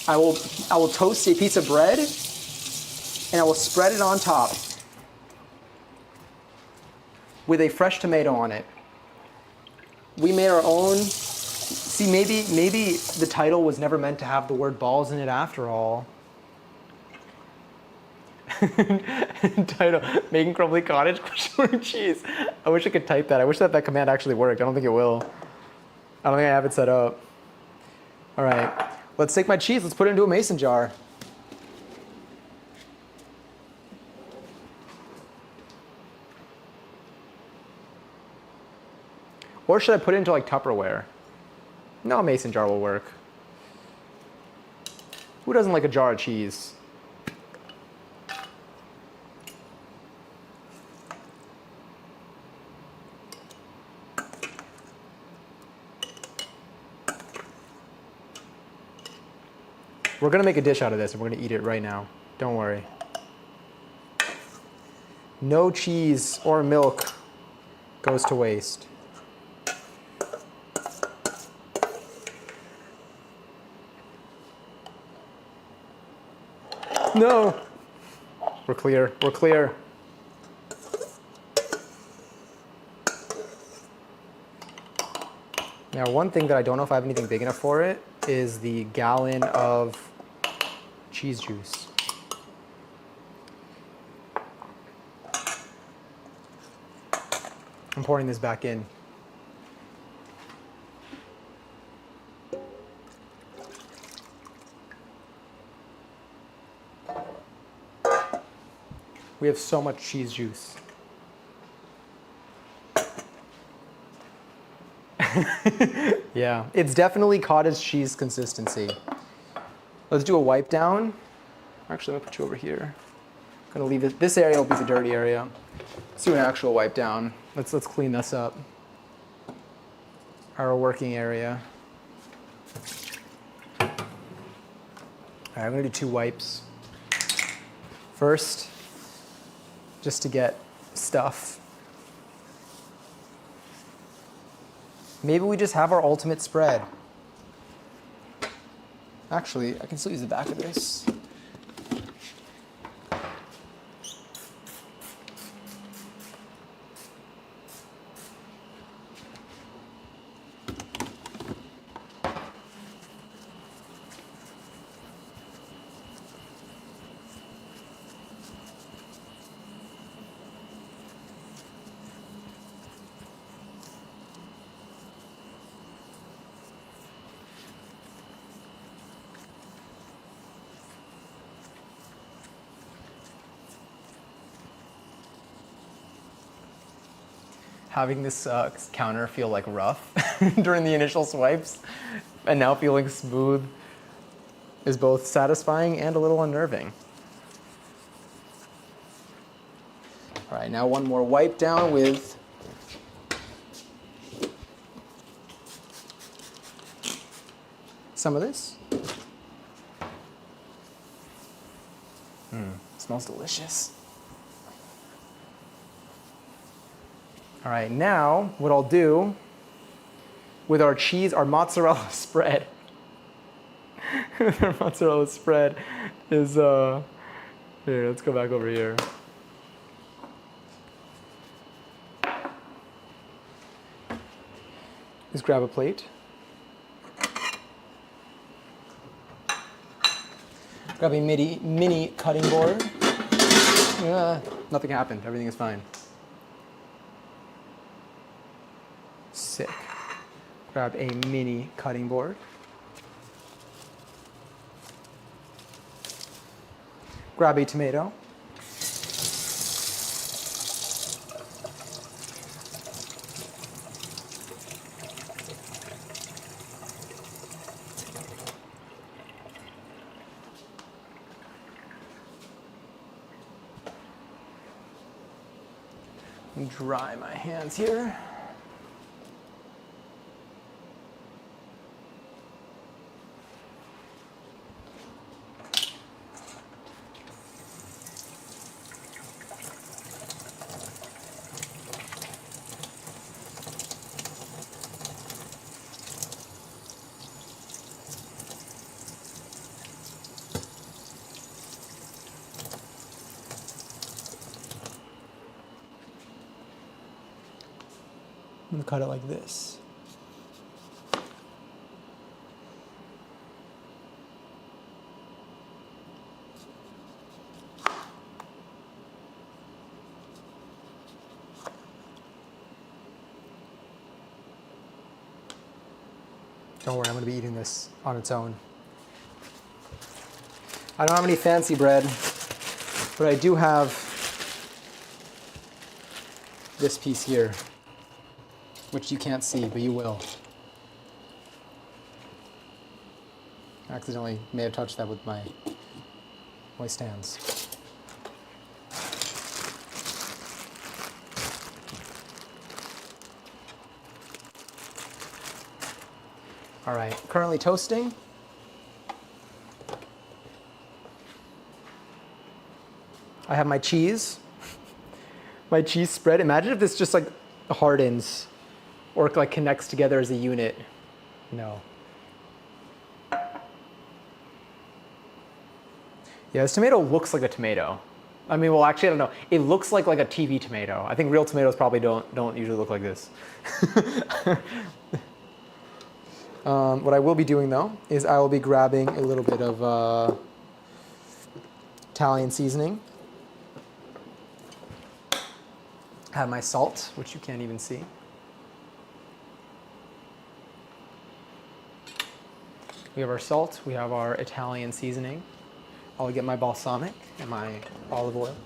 I will toast a piece of bread and I will spread it on top with a fresh tomato on it. We made our own. See, maybe the title was never meant to have the word balls in it after all. Title, making crumbly cottage cheese. I wish I could type that. I wish that command actually worked. I don't think it will. I don't think I have it set up. All right, let's take my cheese. Let's put it into a mason jar. Or should I put it into like Tupperware? No, a mason jar will work. Who doesn't like a jar of cheese? We're gonna make a dish out of this and we're gonna eat it right now. Don't worry. No cheese or milk goes to waste. No. We're clear. We're clear. Now, one thing that I don't know if I have anything big enough for it is the gallon of cheese juice. I'm pouring this back in. We have so much cheese juice. Yeah, it's definitely cottage cheese consistency. Let's do a wipe down. Actually, I'm gonna put you over here. I'm gonna leave it. This area will be the dirty area. Let's do an actual wipe down. Let's clean this up. Our working area. All right, I'm gonna do 2 wipes. First, just to get stuff. Maybe we just have our ultimate spread. Actually, I can still use the back of this. Having this counter feel like rough during the initial swipes and now feeling smooth is both satisfying and a little unnerving. All right, now one more wipe down with some of this. Smells delicious. All right, now what I'll do with our cheese, our mozzarella spread, our mozzarella spread is, here, let's go back over here. Just grab a plate. Grab a mini cutting board. Nothing happened, everything is fine. Sick. Grab a mini cutting board. Grab a tomato. And dry my hands here. I'm gonna cut it like this. Don't worry, I'm gonna be eating this on its own. I don't have any fancy bread, but I do have this piece here, which you can't see, but you will. I accidentally may have touched that with my stands. All right, currently toasting. I have my cheese spread. Imagine if this just like hardens or like connects together as a unit. No. Yeah, this tomato looks like a tomato. I mean, well, actually, I don't know. It looks like a TV tomato. I think real tomatoes probably don't usually look like this. What I will be doing though is I will be grabbing a little bit of Italian seasoning. I have my salt, which you can't even see. We have our salt. We have our Italian seasoning. I'll get my balsamic and my olive oil.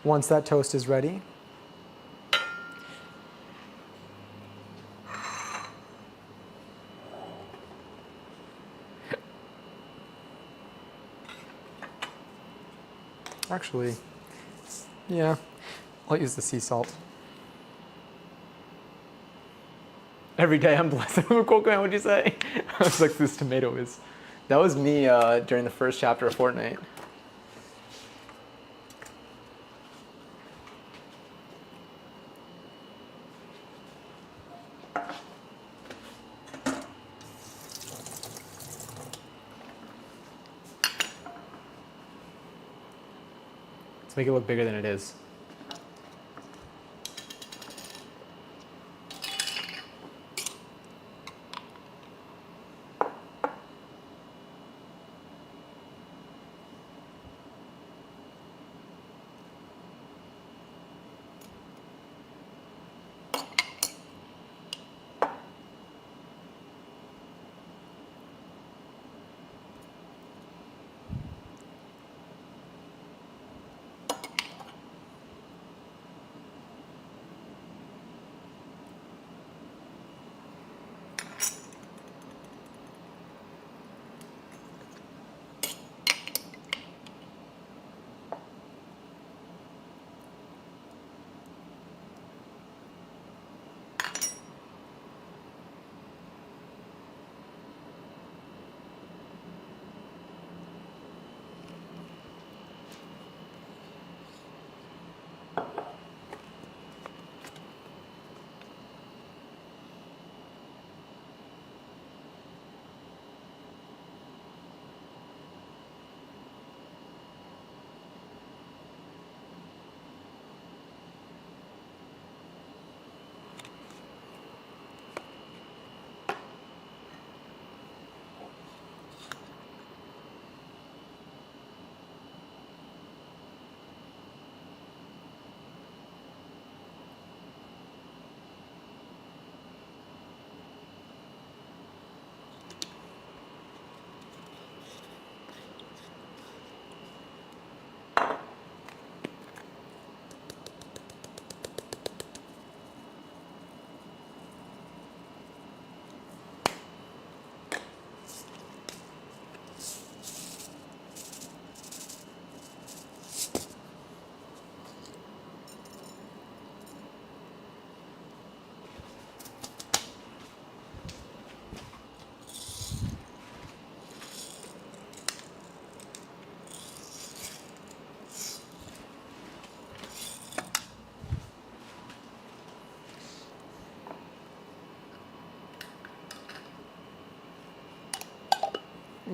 Once that toast is ready, actually, yeah, I'll use the sea salt. Every day I'm blessed with a coconut, what'd you say? I was like, this tomato is. That was me during the first chapter of Fortnite. Let's make it look bigger than it is.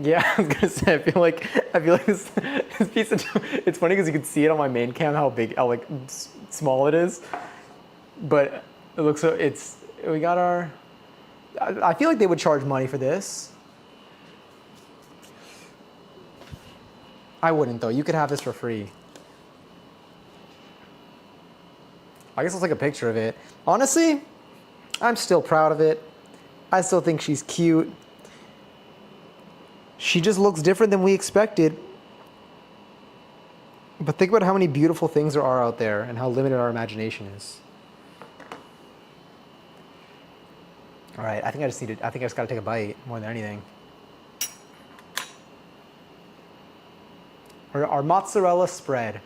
Yeah, I was gonna say. I feel like this piece of. It's funny because you can see it on my main cam how big, how small it is. But it looks so. We got our. I feel like they would charge money for this. I wouldn't though. You could have this for free. I guess I'll take a picture of it. Honestly, I'm still proud of it. I still think she's cute. She just looks different than we expected. But think about how many beautiful things there are out there and how limited our imagination is. All right, I think I just gotta take a bite more than anything. Our mozzarella spread.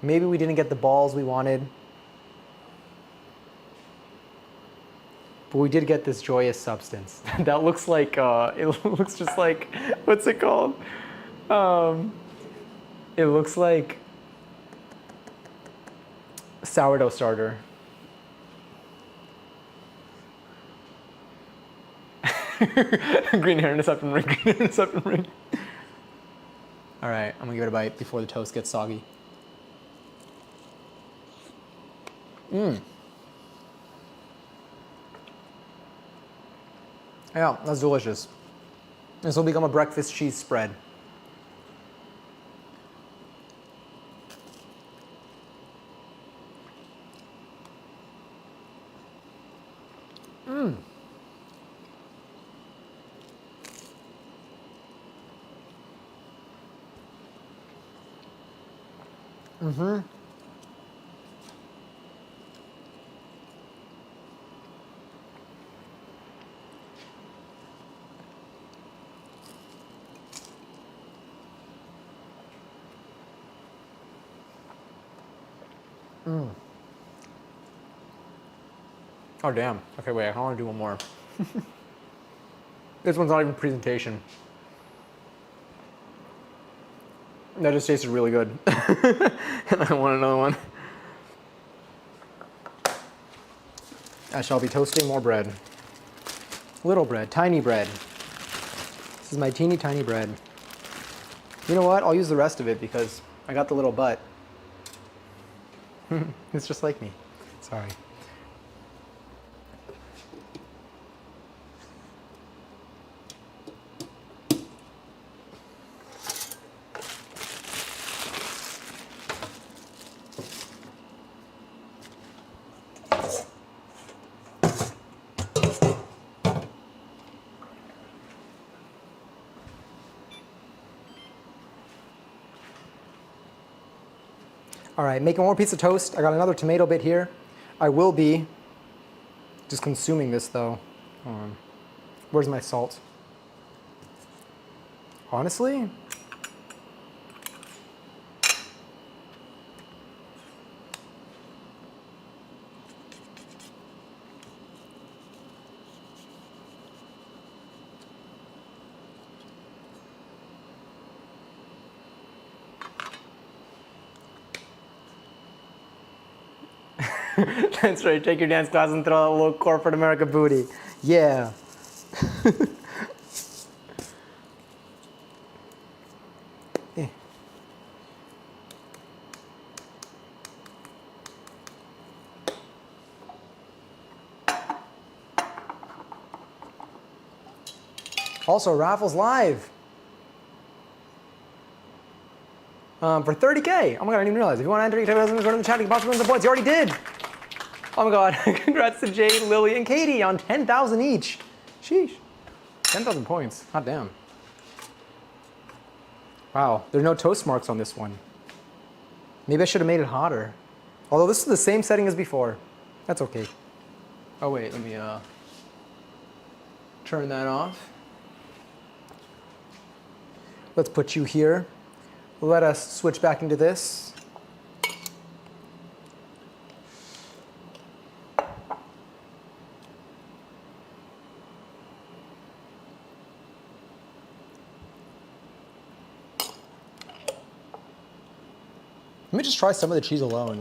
Maybe we didn't get the balls we wanted. But we did get this joyous substance. That looks like, it looks just like, what's it called? It looks like sourdough starter. Green hair intercept and ring, green hair intercept and ring. All right, I'm gonna give it a bite before the toast gets soggy. Yeah, that's delicious. This will become a breakfast cheese spread. Oh, damn. Okay, wait, I want to do one more. This one's not even presentation. That just tasted really good. And I want another one. I shall be toasting more bread. Little bread, tiny bread. This is my teeny tiny bread. You know what? I'll use the rest of it because I got the little butt. It's just like me. Sorry. All right, making one more piece of toast. I got another tomato bit here. I will be just consuming this though. Where's my salt? Honestly, that's right, take your dance class and throw out a little corporate America booty. Yeah. Also, raffles live. For 30K. Oh my god, I didn't even realize. If you want to enter, you can go to the chat, you can possibly win the points. You already did. Oh my god, congrats to Jade, Lily, and Katie on 10,000 each. Sheesh. 10,000 points. Hot damn. Wow, there are no toast marks on this one. Maybe I should have made it hotter. Although this is the same setting as before. That's okay. Oh wait, let me turn that off. Let's put you here. Let us switch back into this. Let me just try some of the cheese alone.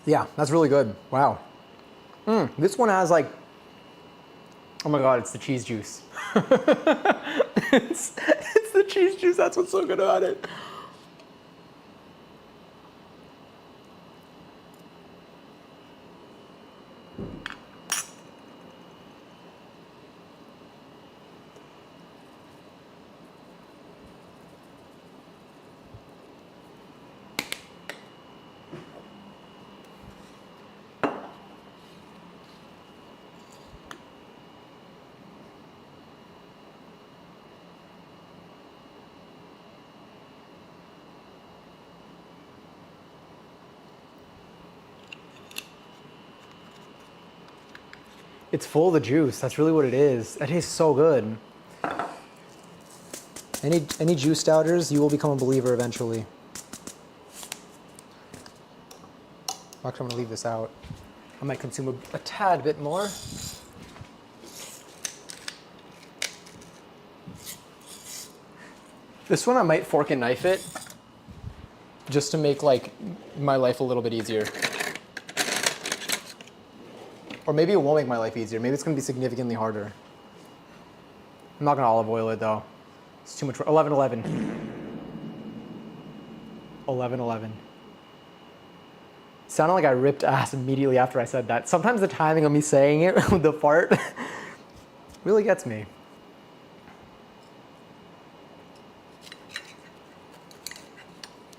Yeah, that's really good. Wow. This one has like, oh my god, it's the cheese juice. it's the cheese juice, that's what's so good about it. It's full of the juice. That's really what it is. It tastes so good. Any juice doubters, you will become a believer eventually. Actually, I'm gonna leave this out. I might consume a tad bit more. This one I might fork and knife it just to make like my life a little bit easier. Or maybe it won't make my life easier. Maybe it's gonna be significantly harder. I'm not gonna olive oil it though. It's too much. 11-11. 11-11. Sounded like I ripped ass immediately after I said that. Sometimes the timing of me saying it with the fart really gets me.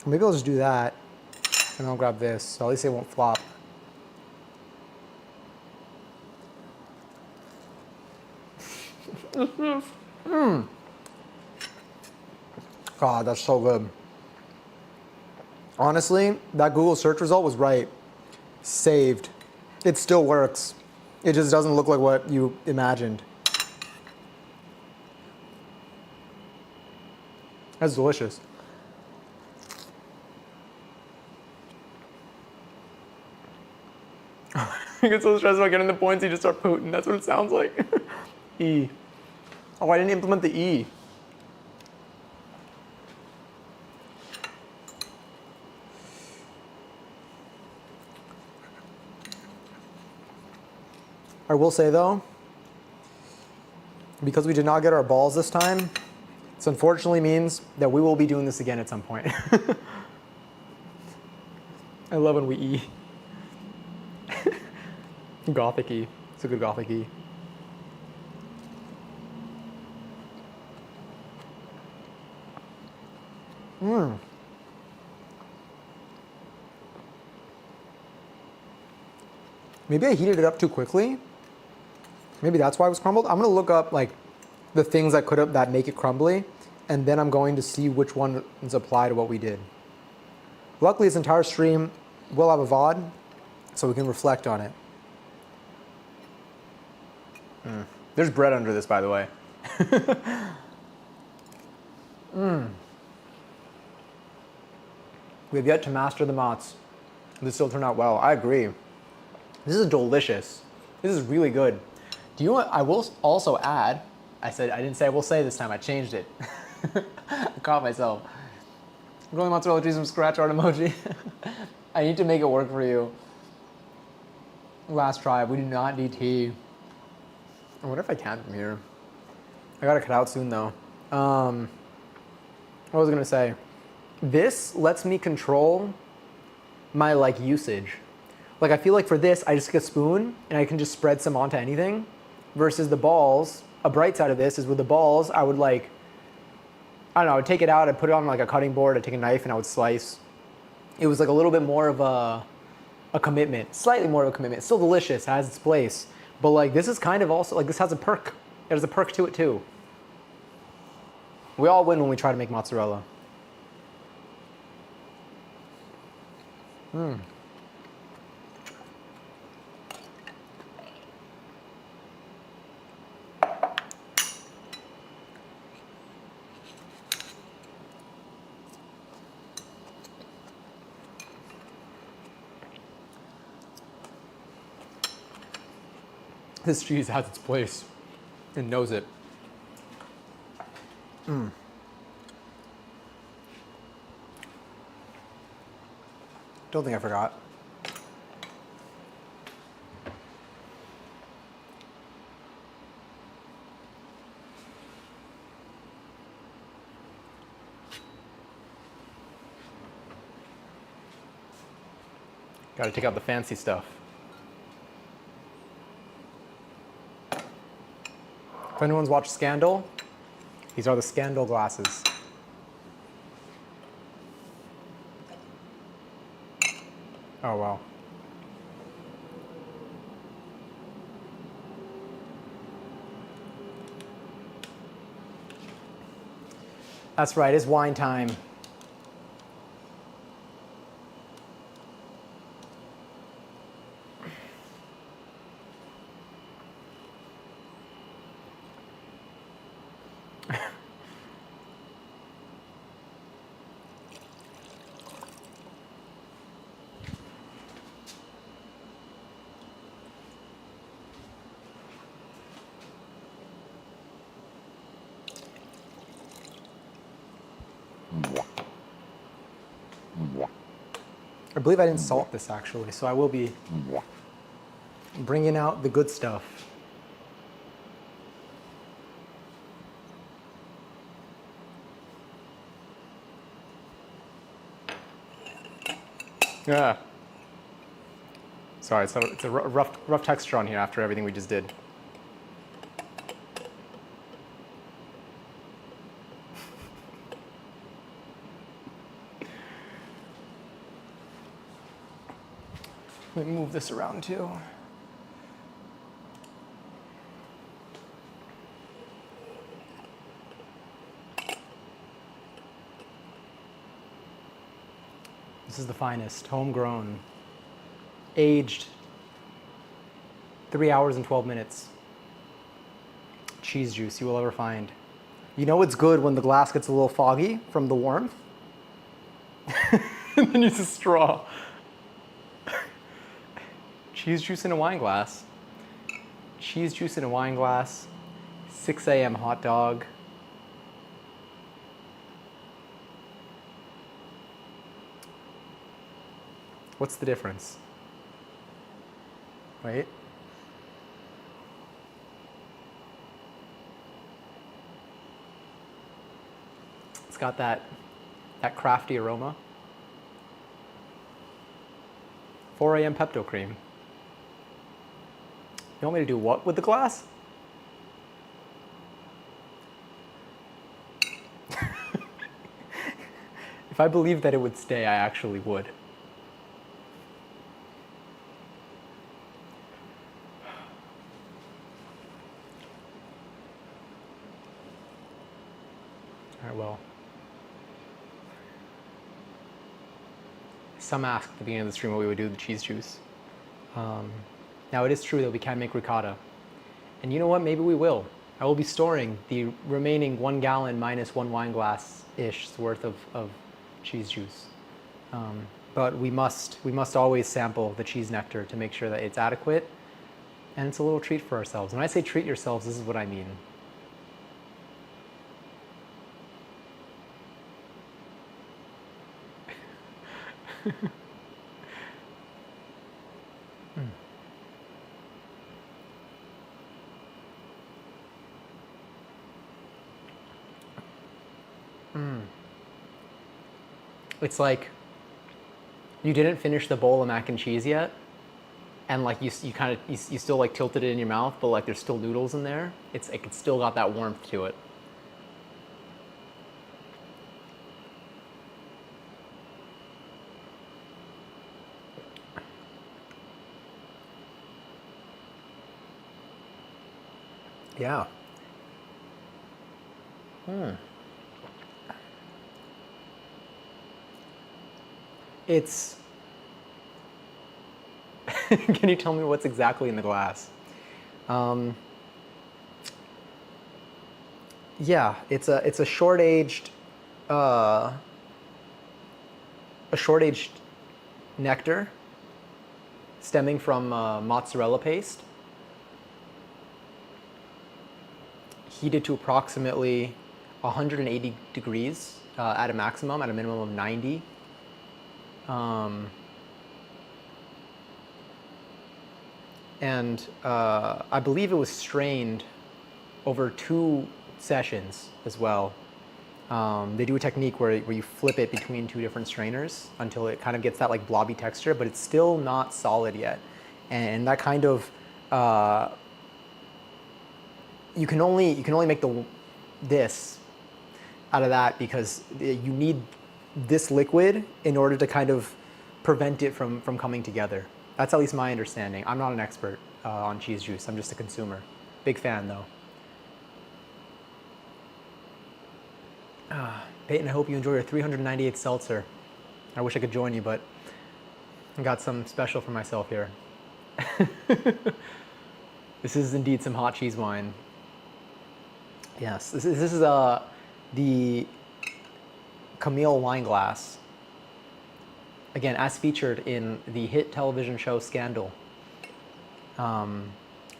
Maybe I'll just do that and I'll grab this, so at least it won't flop. God, that's so good. Honestly, that Google search result was right. Saved. It still works. It just doesn't look like what you imagined. That's delicious. You get so stressed about getting the points, you just start pooting. That's what it sounds like. E. Oh, I didn't implement the E. I will say though, because we did not get our balls this time, this unfortunately means that we will be doing this again at some point. I love when we E. Gothic E. It's a good Gothic E. Maybe I heated it up too quickly. Maybe that's why it was crumbled. I'm gonna look up like the things that make it crumbly, and then I'm going to see which ones apply to what we did. Luckily, this entire stream will have a VOD, so we can reflect on it. There's bread under this, by the way. We have yet to master the mozz. This still turned out well. I agree. This is delicious. This is really good. Do you want, I will also add, I didn't say I will say this time, I changed it. I caught myself. Rolling mozzarella cheese from scratch art emoji. I need to make it work for you. Last try, we do not need tea. I wonder if I can from here. I gotta cut out soon though. What was I gonna say? This lets me control my like usage. Like I feel like for this, I just get a spoon and I can just spread some onto anything. Versus the balls, a bright side of this is with the balls, I would like, I don't know, I would take it out, I'd put it on like a cutting board, I'd take a knife and I would slice. It was like a little bit more of a commitment, slightly more of a commitment. It's still delicious, has its place. But like this is kind of also, like this has a perk. There's a perk to it too. We all win when we try to make mozzarella. This cheese has its place and knows it. Don't think I forgot. Gotta take out the fancy stuff. If anyone's watched Scandal, these are the Scandal glasses. Oh, wow. That's right, it's wine time. I believe I didn't salt this actually, so I will be bringing out the good stuff. Yeah. Sorry, it's a rough texture on here after everything we just did. Let me move this around too. This is the finest, homegrown, aged 3 hours and 12 minutes cheese juice you will ever find. You know it's good when the glass gets a little foggy from the warmth? And then use a straw. Cheese juice in a wine glass. Cheese juice in a wine glass. 6 a.m. hot dog. What's the difference? Right? It's got that crafty aroma. 4 a.m. Pepto cream. You want me to do what with the glass? If I believed that it would stay, I actually would. All right, well. Some asked at the beginning of the stream what we would do with the cheese juice. Now it is true that we can make ricotta. And you know what, maybe we will. I will be storing the remaining 1 gallon minus 1 wine glass-ish worth of cheese juice. But we must always sample the cheese nectar to make sure that it's adequate and it's a little treat for ourselves. When I say treat yourselves, this is what I mean. It's like you didn't finish the bowl of mac and cheese yet, and like you still like tilted it in your mouth, but like there's still noodles in there. It's still got that warmth to it. Yeah. It's... Can you tell me what's exactly in the glass? Yeah, it's a short-aged nectar stemming from mozzarella paste, heated to approximately 180 degrees at a maximum, at a minimum of 90. And I believe it was strained over 2 sessions as well. They do a technique where you flip it between 2 different strainers until it kind of gets that like blobby texture, but it's still not solid yet. And that kind of you can only make this out of that because you need this liquid in order to kind of prevent it from coming together. That's at least my understanding. I'm not an expert on cheese juice. I'm just a consumer. Big fan though. Peyton, I hope you enjoy your 398 seltzer. I wish I could join you, but I got some special for myself here. This is indeed some hot cheese wine. Yes, this is the Camille wine glass. Again, as featured in the hit television show Scandal.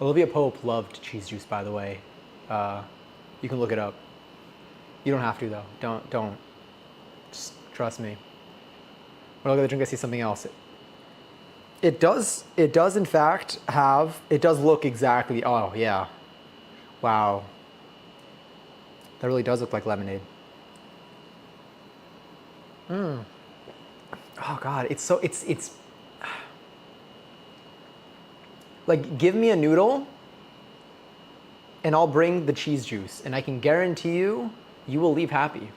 Olivia Pope loved cheese juice, by the way. You can look it up. You don't have to though. Don't. Just trust me. When I look at the drink, I see something else. It does in fact have, it does look exactly, oh yeah. Wow. That really does look like lemonade. Oh God, it's so, it's, like give me a noodle and I'll bring the cheese juice and I can guarantee you, you will leave happy.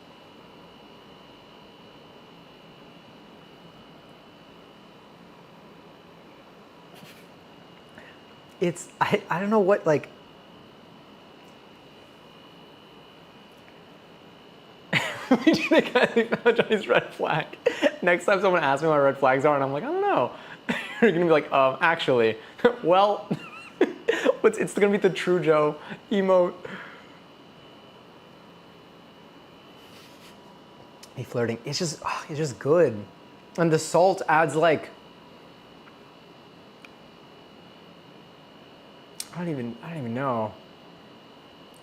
It's, I don't know what, like, we do the guy who found Johnny's red flag. Next time someone asks me what my red flags are and I'm like, I don't know. You're gonna be like, actually, well, it's gonna be the True Joe emote. Hey, flirting, it's just good. And the salt adds like, I don't even know.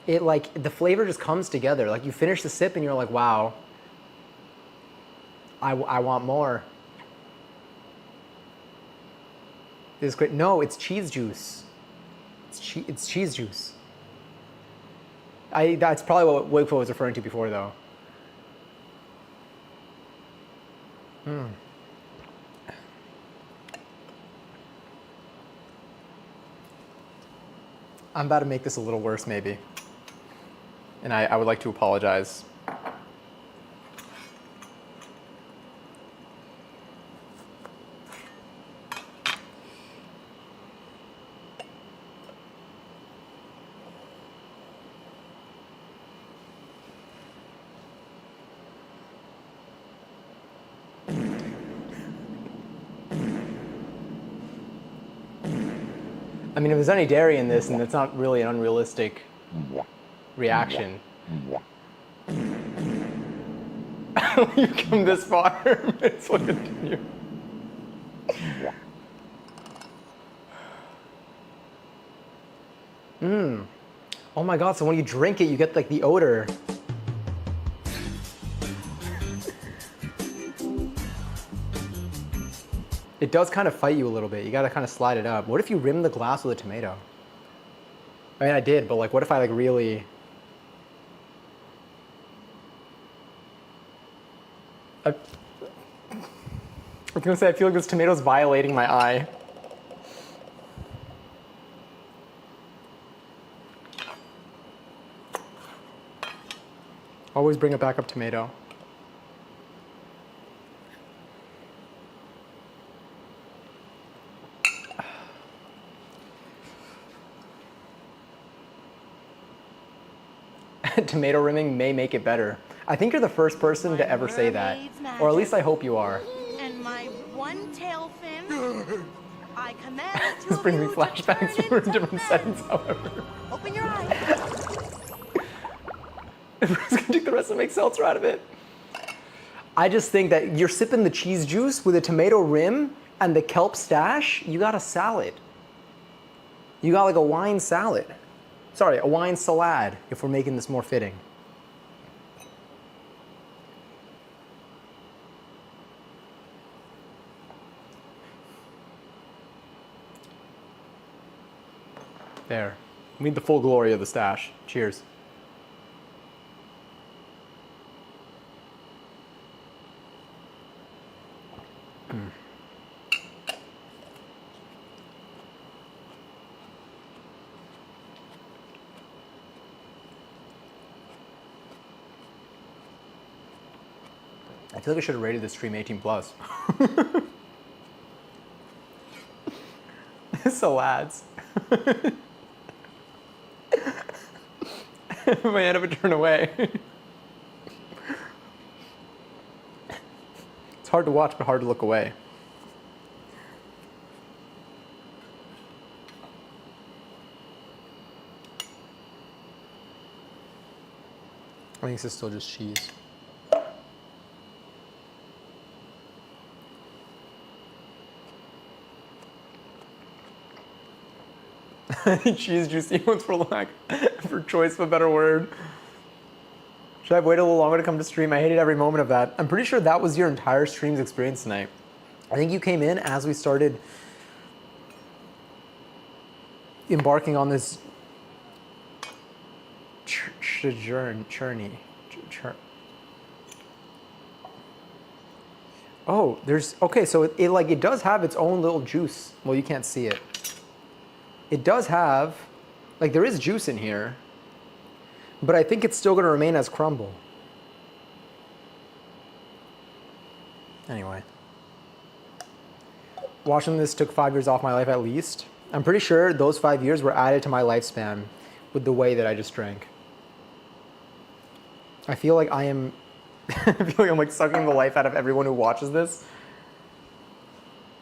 It like, the flavor just comes together. Like you finish the sip and you're like, wow, I want more. This is great. No, it's cheese juice. It's cheese juice. That's probably what Wigfo was referring to before though. I'm about to make this a little worse maybe. And I would like to apologize. I mean, if there's any dairy in this, and it's not really an unrealistic reaction. You've come this far, it's will continue. Oh my God, so when you drink it, you get like the odor. It does kind of fight you a little bit. You gotta kind of slide it up. What if you rim the glass with a tomato? I mean, I did, but like, what if I like really... I was gonna say, I feel like this tomato's violating my eye. Always bring a backup tomato. Tomato rimming may make it better. I think you're the first person to ever say that. Or at least I hope you are. And my one tail fin, I command to This brings me flashbacks. We're in different settings, however. Open your eyes. If I was gonna take the rest and make seltzer out of it. I just think that you're sipping the cheese juice with a tomato rim and the kelp stash, you got a salad. You got like a wine salad. Sorry, a wine salad, if we're making this more fitting. There. We need the full glory of the stash. Cheers. I feel like I should have rated this stream 18 plus. So lads. My hand would turn away. It's hard to watch, but hard to look away. I think this is still just cheese. Cheese juicy ones for choice of a better word. Should I have waited a little longer to come to stream? I hated every moment of that. I'm pretty sure that was your entire stream's experience tonight. I think you came in as we started embarking on this journey. Oh, there's, okay, so it does have its own little juice. Well, you can't see it. It does have, like, there is juice in here, but I think it's still gonna remain as crumble. Anyway. Watching this took 5 years off my life at least. I'm pretty sure those 5 years were added to my lifespan with the way that I just drank. I feel like I am, I feel like I'm like sucking the life out of everyone who watches this.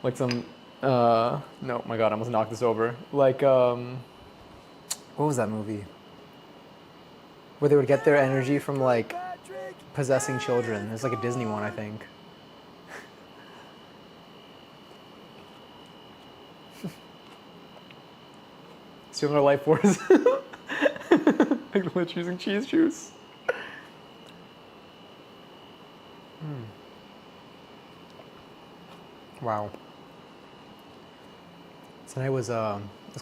Like some, no, my God, I almost knocked this over. Like, what was that movie? Where they would get their energy from like possessing children. There's like a Disney one, I think. Stealing our life force. Like using cheese juice. Wow. Tonight was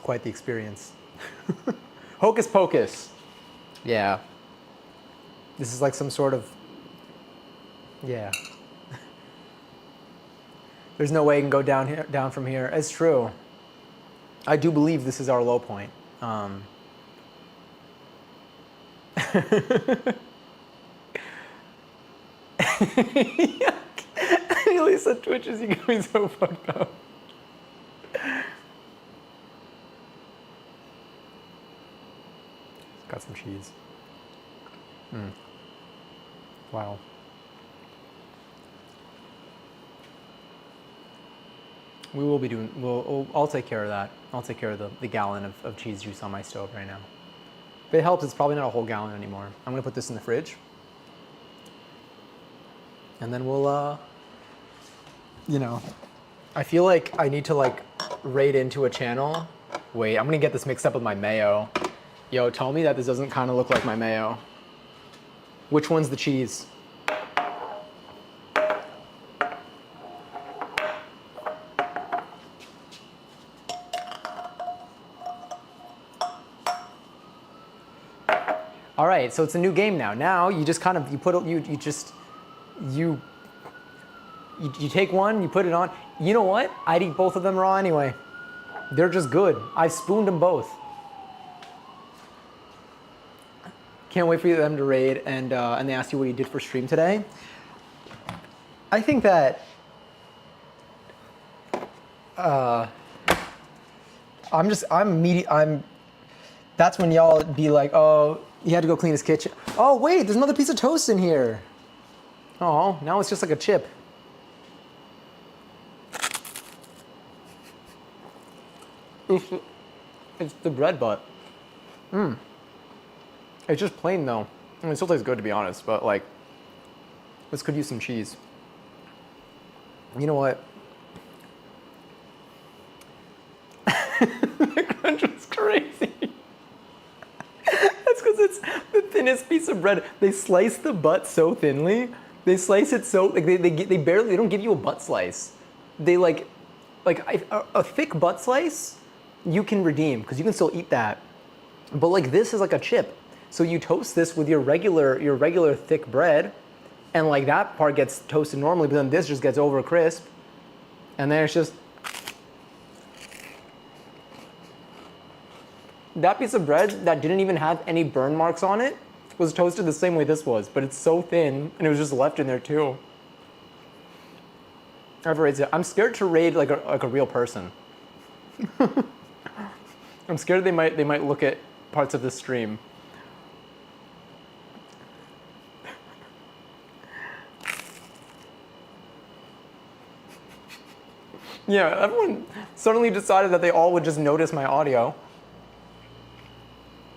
quite the experience. Hocus pocus. Yeah. This is like some sort of, yeah. There's no way it can go down from here. It's true. I do believe this is our low point. Lisa twitches, you get me so fucked up. Got some cheese. Wow. We will be doing, I'll take care of that. I'll take care of the gallon of cheese juice on my stove right now. If it helps, it's probably not a whole gallon anymore. I'm gonna put this in the fridge. And then we'll, you know, I feel like I need to like raid into a channel. Wait, I'm gonna get this mixed up with my mayo. Yo, tell me that this doesn't kind of look like my mayo. Which one's the cheese? All right, so it's a new game now. Now you just kind of, you take one, you put it on. You know what? I'd eat both of them raw anyway. They're just good. I spooned them both. Can't wait for them to raid and they ask you what you did for stream today. I think that that's when y'all be like, oh, he had to go clean his kitchen. Oh wait, there's another piece of toast in here. Oh, now it's just like a chip. It's the bread butt. It's just plain though. I mean, it still tastes good to be honest, but like, this could use some cheese. You know what? The crunch was crazy. That's because it's the thinnest piece of bread. They slice the butt so thinly. They slice it so, like they don't give you a butt slice. They like a thick butt slice, you can redeem because you can still eat that. But like this is like a chip. So you toast this with your regular thick bread, and like that part gets toasted normally, but then this just gets over crisp. And then it's just, that piece of bread that didn't even have any burn marks on it was toasted the same way this was, but it's so thin and it was just left in there too. I'm scared to raid like a real person. I'm scared they might look at parts of this stream. Yeah, everyone suddenly decided that they all would just notice my audio.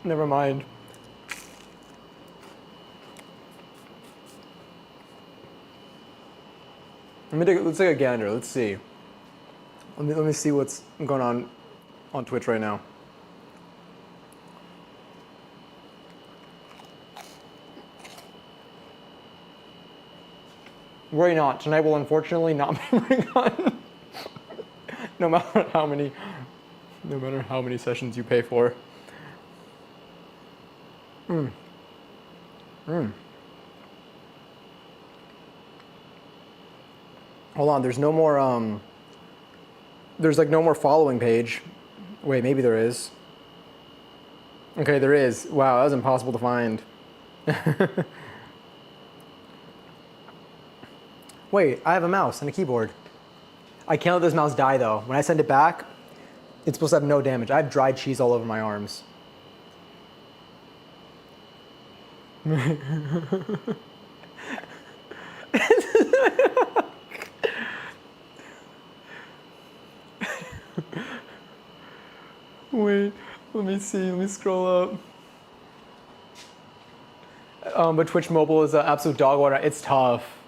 Never mind. Let's take a gander. Let's see. Let me see what's going on Twitch right now. Worry not. Tonight will unfortunately not be my gun. No matter how many sessions you pay for. Hold on, there's no more, there's like no more following page. Wait, maybe there is. Okay, there is. Wow, that was impossible to find. Wait, I have a mouse and a keyboard. I can't let this mouse die though. When I send it back, it's supposed to have no damage. I have dried cheese all over my arms. Wait, let me see, let me scroll up. But Twitch Mobile is an absolute dog water. It's tough.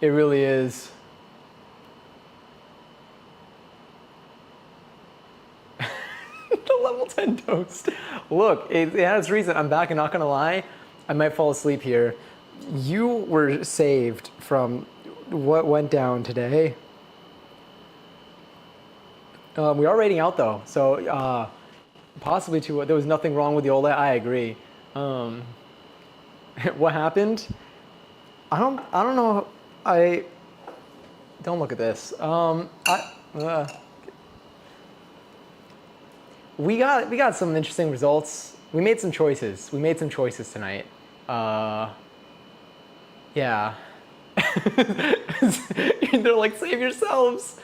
It really is. The level 10 toast. Look, it has reason. I'm back and not gonna lie, I might fall asleep here. You were saved from what went down today. We are rating out though, so possibly there was nothing wrong with the OLED. I agree. What happened? I don't know. I don't look at this. We got some interesting results. We made some choices. We made some choices tonight. Yeah. They're like, save yourselves.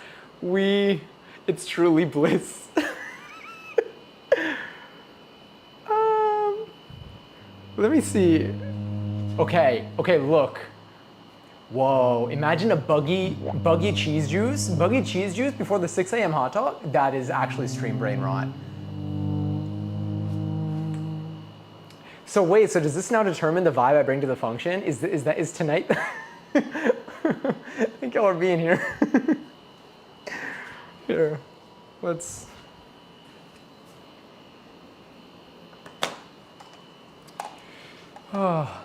It's truly bliss. Let me see. Okay, look. Whoa, imagine a buggy cheese juice. Buggy cheese juice before the 6 a.m. hot dog? That is actually stream brain rot. So wait, so does this now determine the vibe I bring to the function? Is tonight? I think y'all are being here. Here, let's. Oh.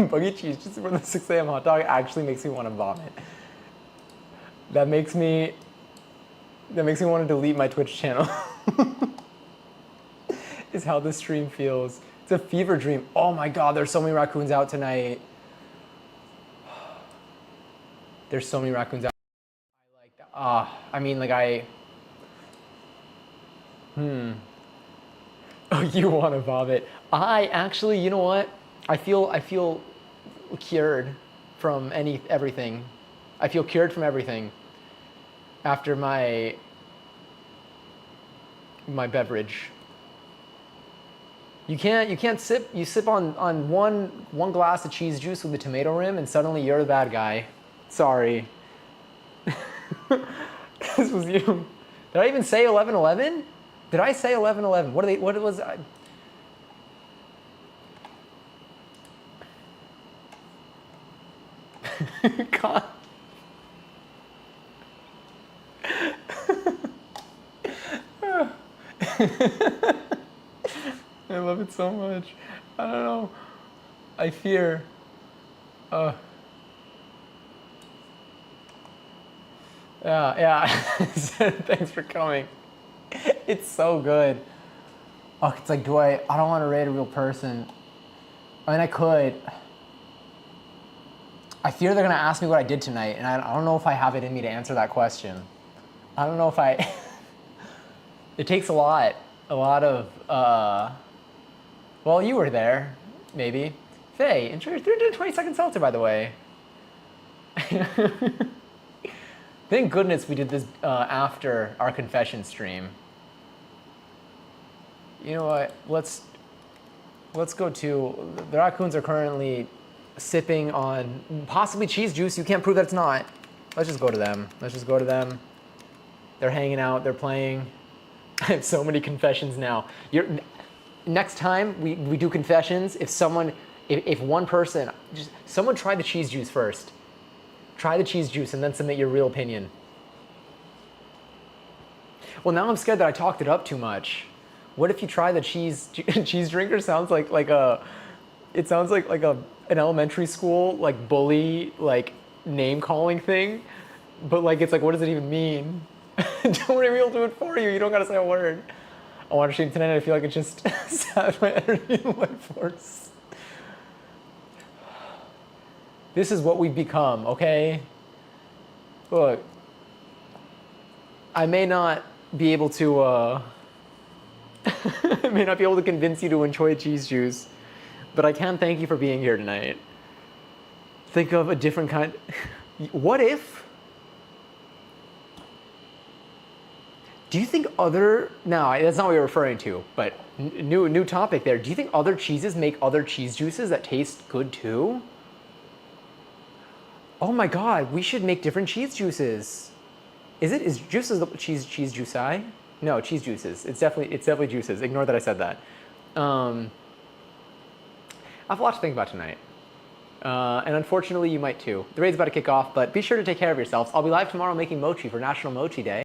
Buggy cheese just for the 6 a.m. hot dog actually makes me want to vomit. That makes me want to delete my Twitch channel. Is how this stream feels. It's a fever dream. Oh my God, there's so many raccoons out tonight. There's so many raccoons out. I like that. I mean, like Oh, you want to vomit. I actually, you know what? I feel cured from everything. I feel cured from everything after my beverage. You sip. You sip on one glass of cheese juice with the tomato rim, and suddenly you're the bad guy. Sorry. This was you. Did I even say 11:11? Did I say 11:11? What was I? God. I love it so much. I don't know. I fear. Yeah. Thanks for coming. It's so good. Oh, it's like, I don't want to rate a real person. I mean, I could. I fear they're gonna ask me what I did tonight, and I don't know if I have it in me to answer that question. I don't know if I. It takes a lot of. Well, you were there, maybe. Faye, enjoy your 320-second seltzer, by the way. Thank goodness we did this after our confession stream. You know what? Let's go to the raccoons are currently sipping on possibly cheese juice. You can't prove that it's not. Let's just go to them. They're hanging out. They're playing. I have so many confessions now. Next time we do confessions, if one person, someone try the cheese juice first. Try the cheese juice and then submit your real opinion. Well, now I'm scared that I talked it up too much. What if you try the cheese drinker? Sounds like a, it sounds like an elementary school like bully like name calling thing, but like it's like what does it even mean? Don't worry, we'll do it for you. You don't gotta say a word. I want to stream tonight. I feel like it just sapped my energy and life force. This is what we've become, okay? Look, I may not be able to, I may not be able to convince you to enjoy cheese juice, but I can thank you for being here tonight. Think of a different kind. What if? Do you think other, no, that's not what you're referring to, but new topic there. Do you think other cheeses make other cheese juices that taste good too? Oh my God, we should make different cheese juices. Is juices cheese juice-I? No, cheese juices. It's definitely juices. Ignore that I said that. I have a lot to think about tonight. And unfortunately, you might too. The raid's about to kick off, but be sure to take care of yourselves. I'll be live tomorrow making mochi for National Mochi Day.